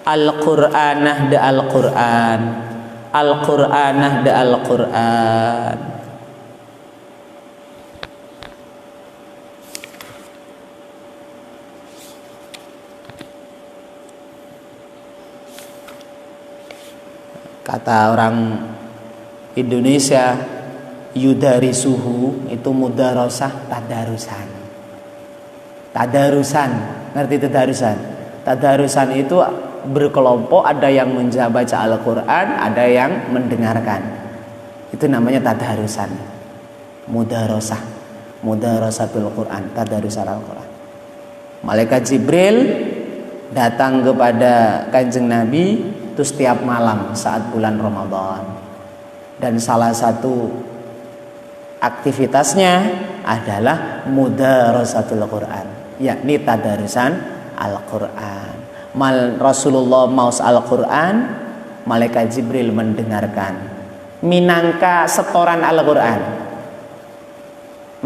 Speaker 1: Al-Qur'anah de Al-Qur'an Al-Qur'anah da Al-Qur'an. Kata orang Indonesia yudarisuhu itu mudarosah tadarusan. Tadarusan, ngerti tadarusan? Tadarusan itu berkelompok, ada yang baca Al-Quran, ada yang mendengarkan. Itu namanya tadarusan. Mudarosah, mudarasatul Quran, tadarusan Al-Quran. Malaikat Jibril datang kepada Kanjeng Nabi itu setiap malam saat bulan Ramadan. Dan salah satu aktivitasnya adalah mudarasatul Quran, yakni tadarusan Al-Quran. Rasulullah maus Al-Quran, malaikat Jibril mendengarkan minangka setoran Al-Quran.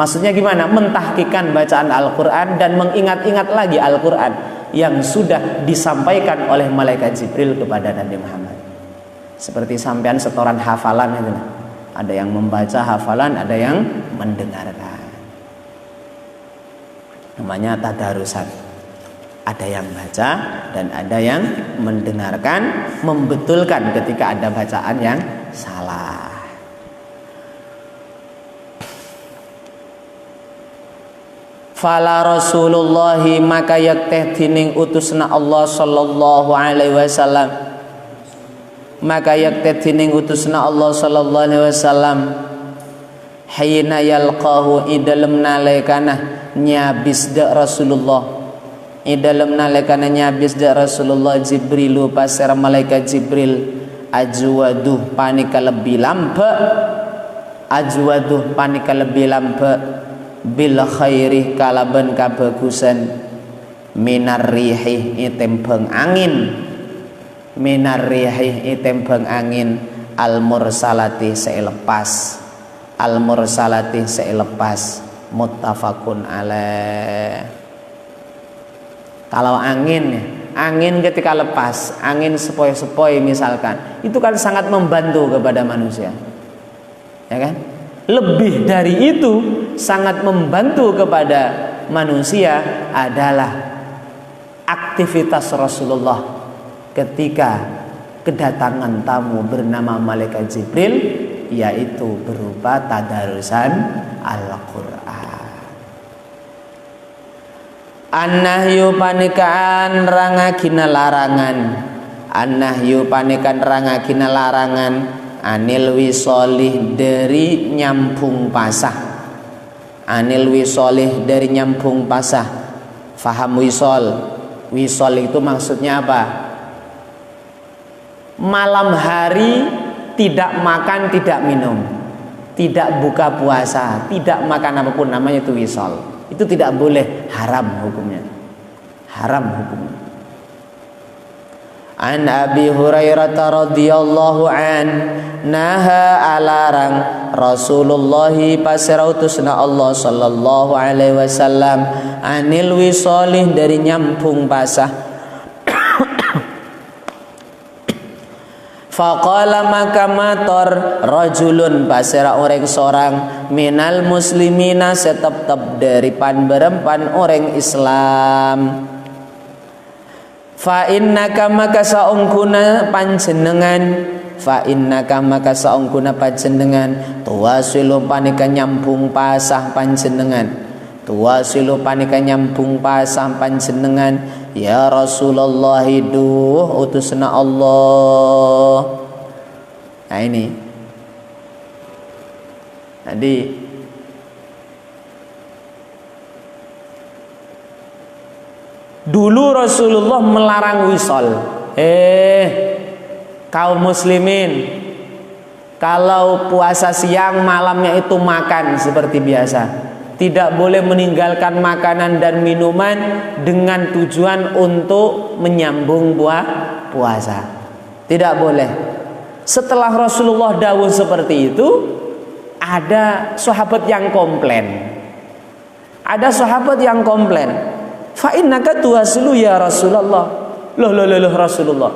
Speaker 1: Maksudnya gimana? Mentahkikan bacaan Al-Quran dan mengingat-ingat lagi Al-Quran yang sudah disampaikan oleh malaikat Jibril kepada Nabi Muhammad. Seperti sampean setoran hafalan itu. Ada yang membaca hafalan, ada yang mendengarkan. Namanya tadarusan. Ada yang baca dan ada yang mendengarkan, membetulkan ketika ada bacaan yang salah. Fala Rasulullahi maka yakteh dining utusna Allah sallallahu alaihi wasallam. Maka yakteh dining utusna Allah sallallahu alaihi wasallam hina yalqahu idalem nalekana nyabis da Rasulullah, idalem nalekana nyabis da Rasulullah Jibrilu pasir malaikat Jibril ajwaduh panika lebih lampe, ajwaduh panika lebih lampe bil khairi kalaban kabagusan minar rihi itembeng angin, minar rihi itembeng angin al mursalati selepas, al mursalati selepas, muttafaqun alaih. Kalau angin ketika lepas, angin sepoi-sepoi misalkan, itu kan sangat membantu kepada manusia, ya kan? Lebih dari itu, sangat membantu kepada manusia adalah aktivitas Rasulullah ketika kedatangan tamu bernama malaikat Jibril, yaitu berupa tadarusan Al-Quran. An-nahyu panikaan rangagina larangan, an-nahyu panikan rangagina larangan anil wisolih dari nyambung pasah, anil wisolih dari nyambung pasah. Faham wisol? Wisol itu maksudnya apa? Malam hari tidak makan, tidak minum, tidak buka puasa, tidak makan apapun, namanya itu wisol. Itu tidak boleh, haram hukumnya, haram hukumnya. An Abi Hurairah radhiyallahu an naha alarang Rasulullah pasirautusna Allah sallallahu alaihi wasallam anil wisolih dari nyambung pasah. Faqala maka mator rajulun pasira orang seorang minal muslimina setep-tep dari panberempan orang Islam. Fa innaka maka saungkuna panjenengan, fa innaka maka saungkuna panjenengan tuwasilu panika nyambung pasah panjenengan, tuwasilu panika nyambung pasah panjenengan ya Rasulullah duh utusna Allah. Nah ini jadi dulu Rasulullah melarang wisol. Kaum muslimin, kalau puasa siang malamnya itu makan seperti biasa. Tidak boleh meninggalkan makanan dan minuman dengan tujuan untuk menyambung puasa. Tidak boleh. Setelah Rasulullah dawuh seperti itu, ada sahabat yang komplain. Ada sahabat yang komplain. Fa innaka tuwasilu ya Rasulullah. Loh Rasulullah.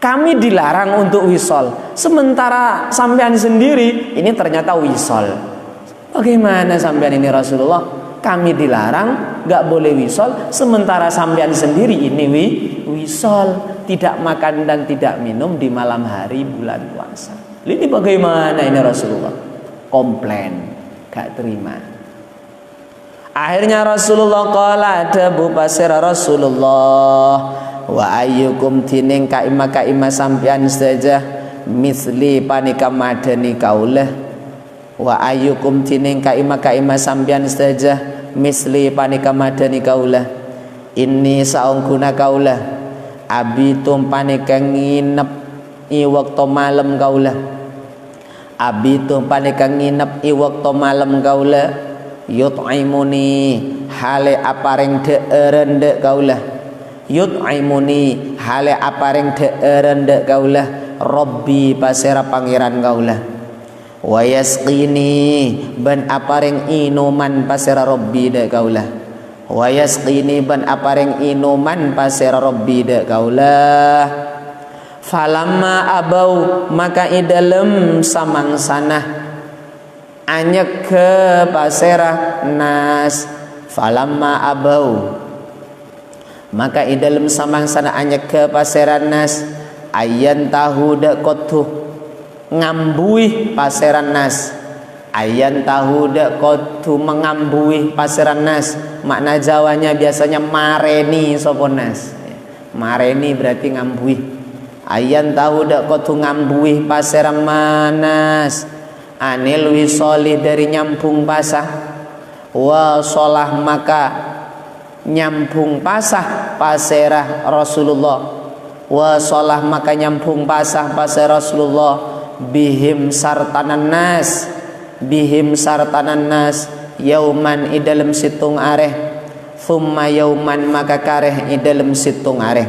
Speaker 1: Kami dilarang untuk wisol. Sementara sampean sendiri ini ternyata wisol. Bagaimana sampean ini Rasulullah? Kami dilarang, gak boleh wisol. Sementara sampean sendiri ini wisol, tidak makan dan tidak minum di malam hari bulan puasa. Ini bagaimana ini Rasulullah? Komplain, gak terima. Akhirnya Rasulullah qala ada bu pasir Rasulullah wa ayyukum tining kaima sampean saja misli panika madani kaulah. Wa ayyukum tining kaima sambian saja misli panika madani kaulah. Inni saungkuna kaulah abitum panika nginep i waktu malam kaulah. Abitum panika nginep i waktu malam kaulah. Yut'imuni hale apareng deeren de kaulah. Yut'imuni hale apareng deeren de kaulah. Rabbi pasera pangeran kaulah. Wa yasqini ban apareng inuman pasera Rabbi de kaulah. Wa yasqini ban apareng inuman pasera Rabbi de kaulah. Falamma abau maka idalem samangsana anyek ke pasera nas. Falamma abau maka idalem samangsana anyek ke pasera nas ayan tahu dak kotu ngambuih paseran nas. Ayan tahu dak kotu mengambuih paseran nas. Makna Jawanya biasanya mareni sopon nas. Mareni berarti ngambuih. Ayan tahu dak kotu ngambuih paseran manas. anil wisoli dari nyambung pasah, wasolah maka nyambung pasah pasirah Rasulullah, wasolah maka nyambung pasah pasirah Rasulullah bihim sartanan nas, bihim sartanan nas yauman idalem situng areh, thumma yauman maka kareh idalem situng areh,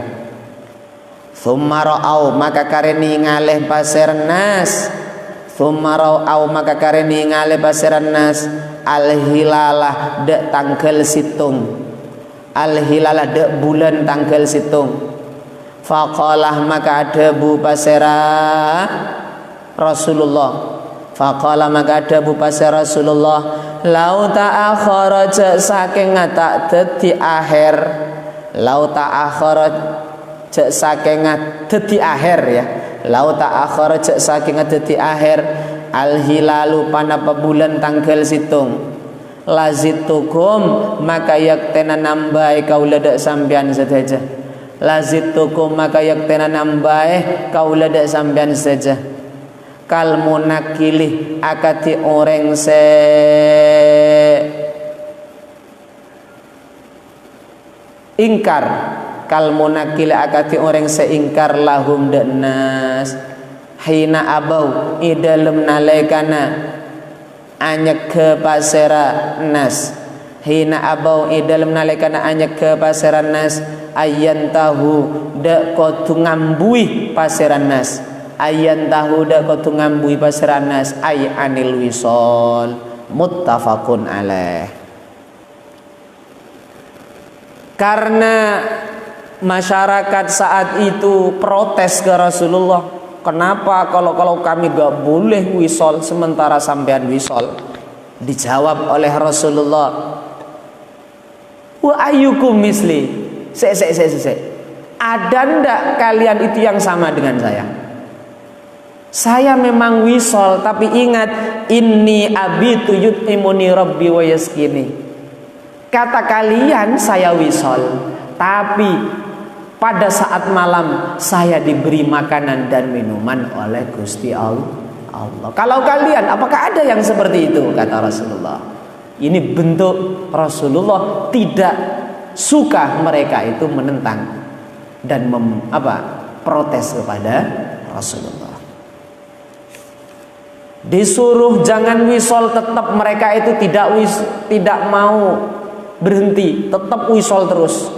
Speaker 1: thumma ra'au maka kareni ngaleh pasir nas, thumma ra'au maka kareni ngaleh pasir nas al hilalah dek tanggal situng, al hilalah dek bulan tanggal situng. Faqalah maka ada bu pasirah Rasulullah, faqala maka ada bu pasirah Rasulullah, lau ta'akhara saking tak dadi akhir, lau ta'akhara saking dadi akhir ya, lau ta'akhara saking dadi akhir al hilalu panapa bulan tanggal situng, lazitukum maka yaktena nambahi kaula dak sampean sedaja, lazitukum maka yaktena nambahi kaula dak sampean sedaja. Kal munakilih akati orang se ingkar, kal munakil akati orang se ingkar lahum denas hina abau idalem nalekana anyek ke pasera nas, hina abau idalem nalekana anyek ke pasera nas ayan tahu dak kotu ngambui pasera nas, ayan tahu dak kotu ngambui pasera nas ay anil wisol, muttafaqun alaih. Karena masyarakat saat itu protes ke Rasulullah, kenapa kalau kami gak boleh wisol sementara sampean wisol? Dijawab oleh Rasulullah, wa ayyukum misli, ada ndak kalian itu yang sama dengan saya? Saya memang wisol, tapi ingat, inni abitu yut'imuni rabbi wa yaskini. Kata kalian saya wisol, tapi pada saat malam saya diberi makanan dan minuman oleh Gusti Allah. Kalau kalian, apakah ada yang seperti itu? Kata Rasulullah. Ini bentuk Rasulullah tidak suka mereka itu menentang dan protes kepada Rasulullah. Disuruh jangan wisol, tetap mereka itu tidak mau berhenti, tetap wisol terus.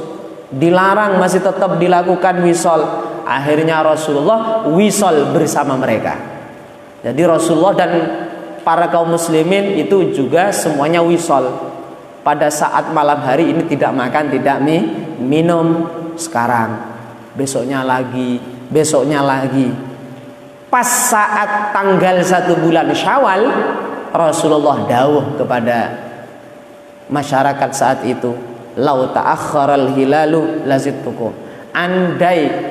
Speaker 1: Dilarang masih tetap dilakukan wisol. Akhirnya Rasulullah wisol bersama mereka. Jadi Rasulullah dan para kaum muslimin itu juga semuanya wisol. Pada saat malam hari ini tidak makan, tidak minum. Sekarang, besoknya lagi, besoknya lagi. Pas saat tanggal 1 bulan Syawal, Rasulullah dawuh kepada masyarakat saat itu, lau ta'akhkharal hilalu lazidtukum. Andai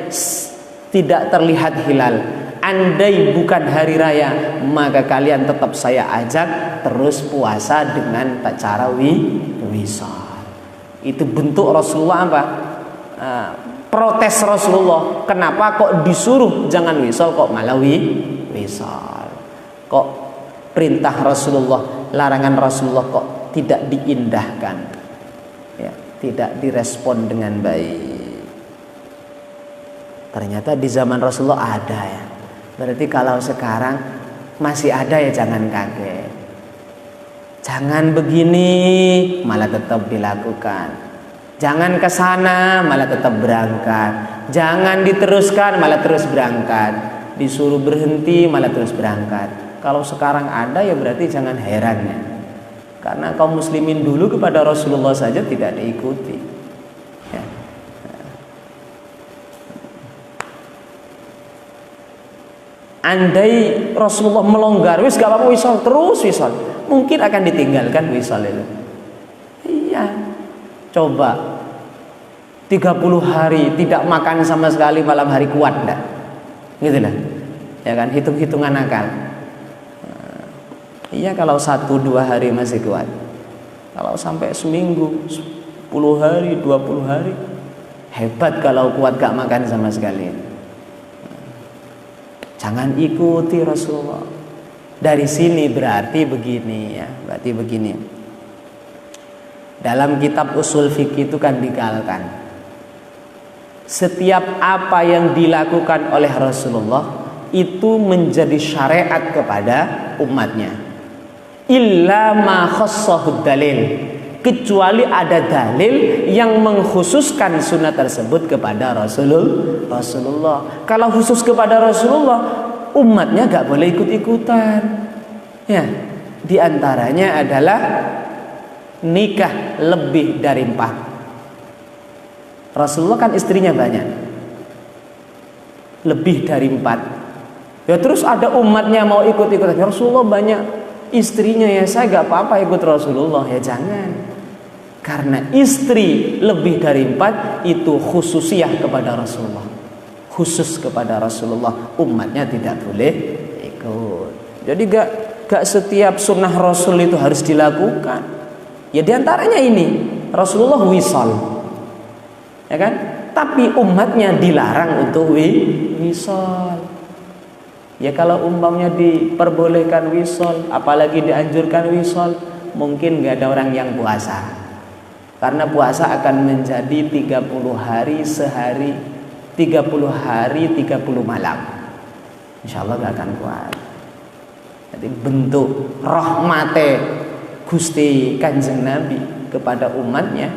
Speaker 1: tidak terlihat hilal, andai bukan hari raya, maka kalian tetap saya ajak terus puasa dengan cara wisal. Itu bentuk Rasulullah protes Rasulullah. Kenapa kok disuruh jangan wisal kok malah wisal? Kok perintah Rasulullah, larangan Rasulullah kok tidak diindahkan, ya, tidak direspon dengan baik. Ternyata di zaman Rasulullah ada ya. Berarti kalau sekarang masih ada ya, jangan kaget. Jangan begini malah tetap dilakukan. Jangan ke sana malah tetap berangkat. Jangan diteruskan malah terus berangkat. Disuruh berhenti malah terus berangkat. Kalau sekarang ada ya berarti jangan heran ya. Karena kaum muslimin dulu kepada Rasulullah saja tidak diikuti ya. Andai Rasulullah melonggar, wis gak apa-apa wisal, terus wisal, mungkin akan ditinggalkan wisal itu. Iya, coba 30 hari tidak makan sama sekali, malam hari kuat enggak? Gitu lah, ya kan, hitung-hitungan akal. Iya, kalau 1-2 hari masih kuat. Kalau sampai seminggu, 10 hari, 20 hari, hebat kalau kuat gak makan sama sekali. Jangan ikuti Rasulullah. Dari sini berarti begini ya, berarti begini. Dalam kitab usul fikih itu kan digalkan, setiap apa yang dilakukan oleh Rasulullah itu menjadi syariat kepada umatnya. Illa ma khassahu dalil, kecuali ada dalil yang mengkhususkan sunnah tersebut kepada Rasulullah. Kalau khusus kepada Rasulullah, umatnya gak boleh ikut-ikutan. Ya, diantaranya adalah nikah lebih dari 4. Rasulullah kan istrinya banyak, lebih dari 4. Ya terus ada umatnya mau ikut-ikutan, Rasulullah banyak istrinya, ya saya gak apa-apa ikut Rasulullah. Ya jangan, karena istri lebih dari 4 itu khususiyah kepada Rasulullah, khusus kepada Rasulullah, umatnya tidak boleh ikut. Jadi gak setiap sunnah Rasul itu harus dilakukan. Ya diantaranya ini, Rasulullah wisal, ya kan? Tapi umatnya dilarang untuk wisal. Ya kalau umpamanya diperbolehkan wisal, apalagi dianjurkan wisal, mungkin gak ada orang yang puasa. Karena puasa akan menjadi 30 hari sehari, 30 hari 30 malam. Insya Allah gak akan kuat. Jadi bentuk rahmate Gusti Kanjeng Nabi kepada umatnya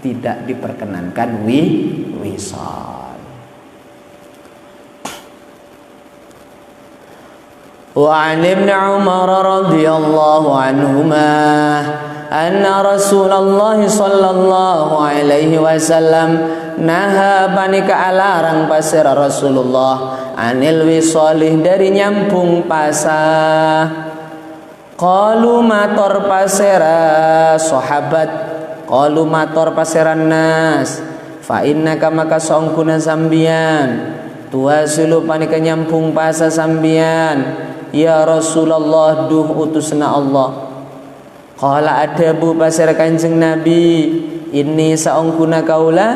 Speaker 1: tidak diperkenankan wisal. Wa 'an Ibnu Umar radhiyallahu anhuma anna Rasulullah sallallahu alaihi wasallam naha panika alarang pasir Rasulullah anil wisalih dari nyambung pasah. Qalu mator pasera sahabat, qalu mator paseran nas, fa innaka maka songkuna sambian tuasilu panika nyambung pasah sambian ya Rasulullah duh utusna Allah. Qala adabu pasera Kanjeng Nabi, inni saongkuna kaulah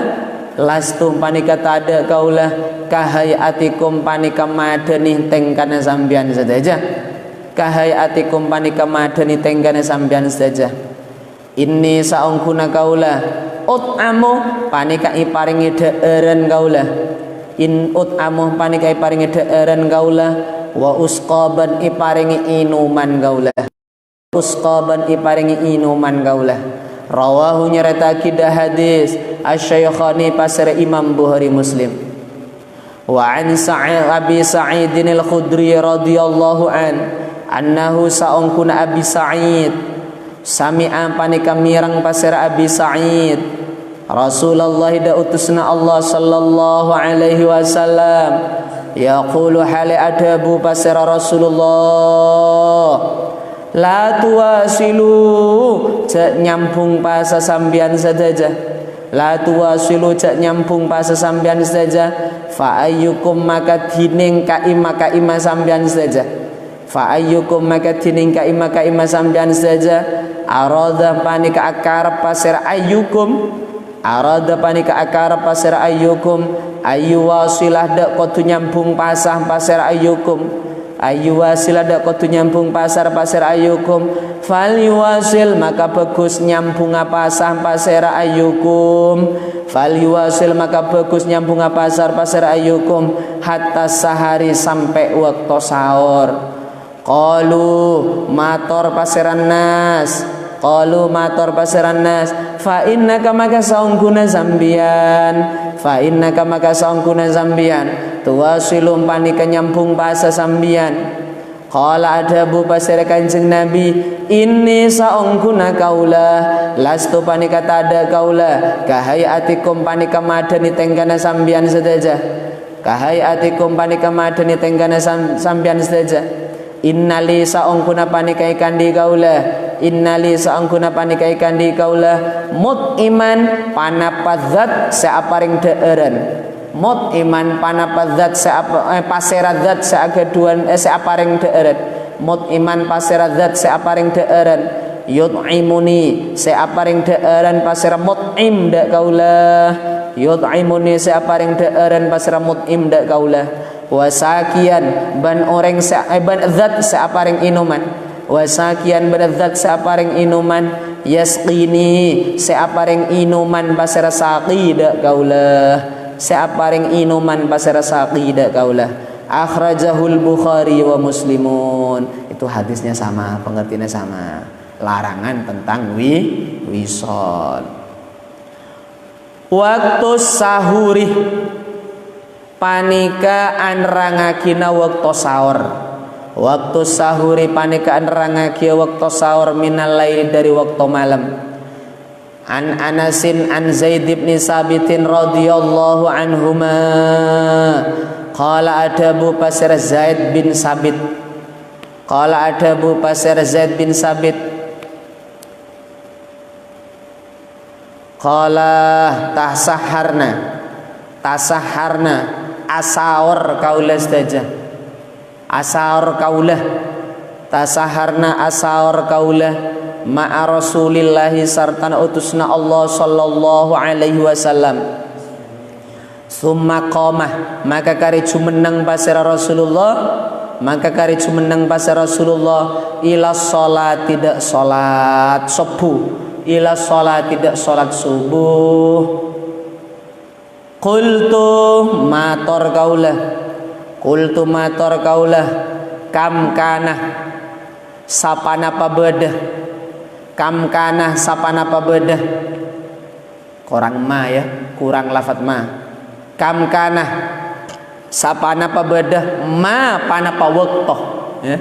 Speaker 1: lastu panika tada kaulah kahayatikum panika madani tengkana sambian saja. Kahayatikum panika madani tengkana sambian saja. Inni saongkuna kaulah ut'amu panika iparingi deeren kaulah. In ut'amu panika iparingi deeren kaulah, wa usqaban iparingi inuman kaulah. Usqaban iparingi inuman kaulah. Rawahu nyerita kidah hadis asy-Syaikhani pasir Imam Bukhari Muslim. Wa an Abi Sa'idin al-Khudri radhiyallahu an annahu saongkuna Abi Sa'id sami'a panika mirang pasir Abi Sa'id Rasulullah da utusna Allah sallallahu alaihi wasallam yaqulu hali adabu pasir Rasulullah la tuwasilu jak nyambung pasa sambian saja. La tuwasilu jak nyambung pasa sambian saja. Fa ayyukum maka dining kaima sambian saja. Fa ayyukum maka dining kaima sambian saja. Arada panika akar pasir ayyukum. Arada panika akar pasir ayyukum. Ayu wasilah dak kudu nyambung pasah pasir ayyukum. Ayu wasil ada kotu nyambung pasir ayyukum. Fal yuwasil maka bagus nyambung pasah pasir ayyukum. Fal yuwasil maka bagus nyambung pasir ayyukum hatta sahari sampai waktu sahur. Qalu mator pasiran nas. Qalu mator pasiran nas. Fa innaka maka saungguna zambian. Fa innaka maka saungguna zambian. Tuwasilum panika nyambung bahasa sambian. Qala adabu pasir Kanjeng Nabi, inni saongkuna kaulah lastu panika tada kaulah kahayatikum panika madani tenggana sambian saja. Kahayatikum panika madani tenggana sambian saja. Innali saongkuna panika ikan di kaulah. Innali saongkuna panika ikan di kaulah mut'iman panapadzat seaparing deeren. Mot iman panapadzat paserazat seagaduan seaparing deeret. Mot iman paserazat seaparing deeren. Yut'imuni seaparing deeren pasera mut'im dak kaulah. Yut'imuni seaparing deeren pasera mut'im dak kaulah. wasakian ban orang ban zat seaparing inuman, wasakian ban zat seaparing inuman, yasqini seaparing inuman basara saqida kaulah, seaparing inuman basara saqida kaulah. Akhrajahul Bukhari wa Muslimun. Itu hadisnya sama, pengertiannya sama. Larangan tentang wisol. Waktu sahuri panika anrangakina waktu sahur. Waktu sahuri panika anrangakina waktu sahur minal laili dari waktu malam. An Anasin an Zaid bin Sabitin radhiyallahu anhuma qala adabu pasir Zaid bin Sabit, qala adabu pasir Zaid bin Sabit, qala tasaharna asawar kaulah saja, asawar kaulah, tasaharna asawar kaulah ma'a Rasulillahi sartana utusna Allah sallallahu alaihi wasallam. Summa qamah maka kari cumenang pasir Rasulullah, maka kari cumenang pasir Rasulullah ila salat tidak salat subuh, ila salat tidak salat subuh. Qultu mator kaulah kam kana sapanapa bedah, kam kana sapanapa bedah, kurang ma ya, kurang lafaz ma. Kam kana sapanapa bedah ma panapa waqtoh ya,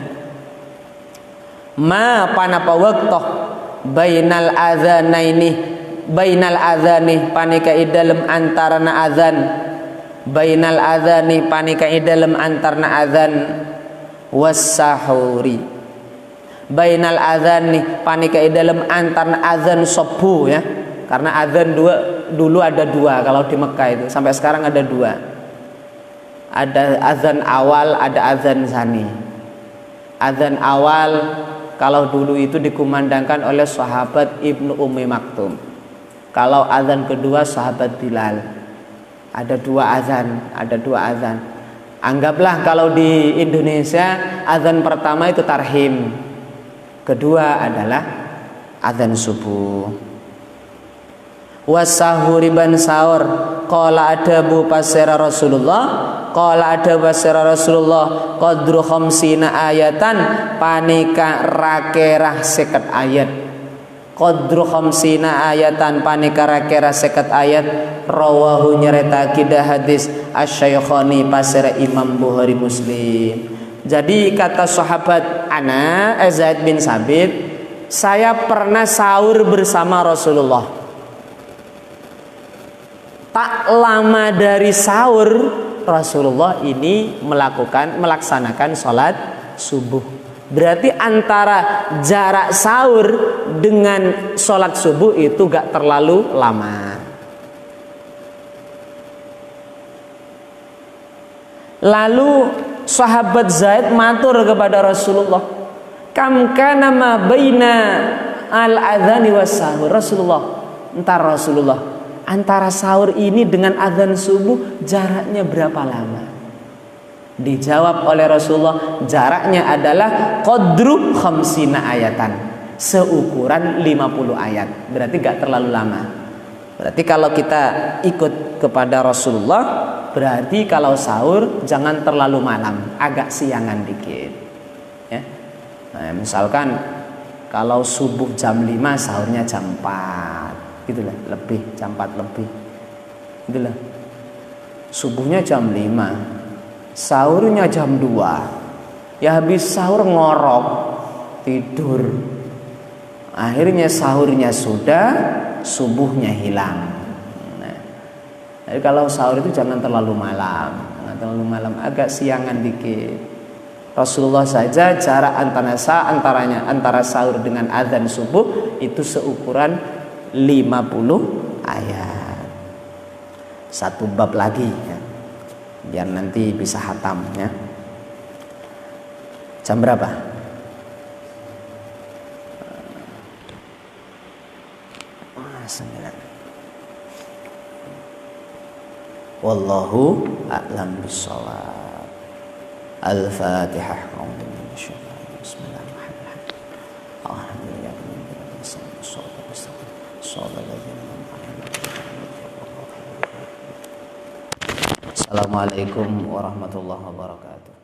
Speaker 1: ma panapa waqtoh bainal adzanaini, bainal adzani panika idalem antarana adzan, bainal adzani panika idalem antarna adzan was-sahuri, bainal adzani panika idalem antarna adzan subuh ya, karena adzan dulu ada dua kalau di Mekah itu, sampai sekarang ada dua, ada adzan awal, ada adzan sani. Adzan awal kalau dulu itu dikumandangkan oleh sahabat Ibnu Ummi Maktum. Kalau adzan kedua sahabat Bilal. Ada dua adzan. Anggaplah kalau di Indonesia adzan pertama itu tarhim, kedua adalah adzan subuh. Wasahuri ban sahur qala adabu pasira Rasulullah, qala adabu pasira Rasulullah qadru khamsina ayatan panika rakerah seket ayat, qadru khamsina ayatan panika rakerah seket ayat. Rawahu nyereta kidah hadis asy-Syaikhani pasira Imam Bukhari Muslim. Jadi kata sahabat Zaid bin Sabit, saya pernah sahur bersama Rasulullah. Tak lama dari sahur Rasulullah ini melaksanakan sholat subuh. Berarti antara jarak sahur dengan sholat subuh itu gak terlalu lama. Lalu sahabat Zaid matur kepada Rasulullah, kam kana ma baina al-adzani was sahur. Rasulullah, antara sahur ini dengan adzan subuh jaraknya berapa lama? Dijawab oleh Rasulullah, jaraknya adalah qadru khamsina ayatan, seukuran 50 ayat. Berarti gak terlalu lama. Berarti kalau kita ikut kepada Rasulullah, berarti kalau sahur jangan terlalu malam, agak siangan dikit ya. Nah, misalkan kalau subuh jam 5, sahurnya jam 4 gitulah, lebih jam 4 lebih gitulah. Subuhnya jam 5, sahurnya jam 2, ya habis sahur ngorok tidur, akhirnya sahurnya sudah, subuhnya hilang. Nah, jadi kalau sahur itu jangan terlalu malam, agak siangan dikit. Rasulullah saja jarak antara sahur dengan azan subuh itu seukuran 50 ayat. Satu bab lagi ya, biar nanti bisa hatam ya. Jam berapa? Wallahu a'lam bishawab. Al-Fatihah. Bismillahirrahmanirrahim. Assalamualaikum warahmatullahi wabarakatuh.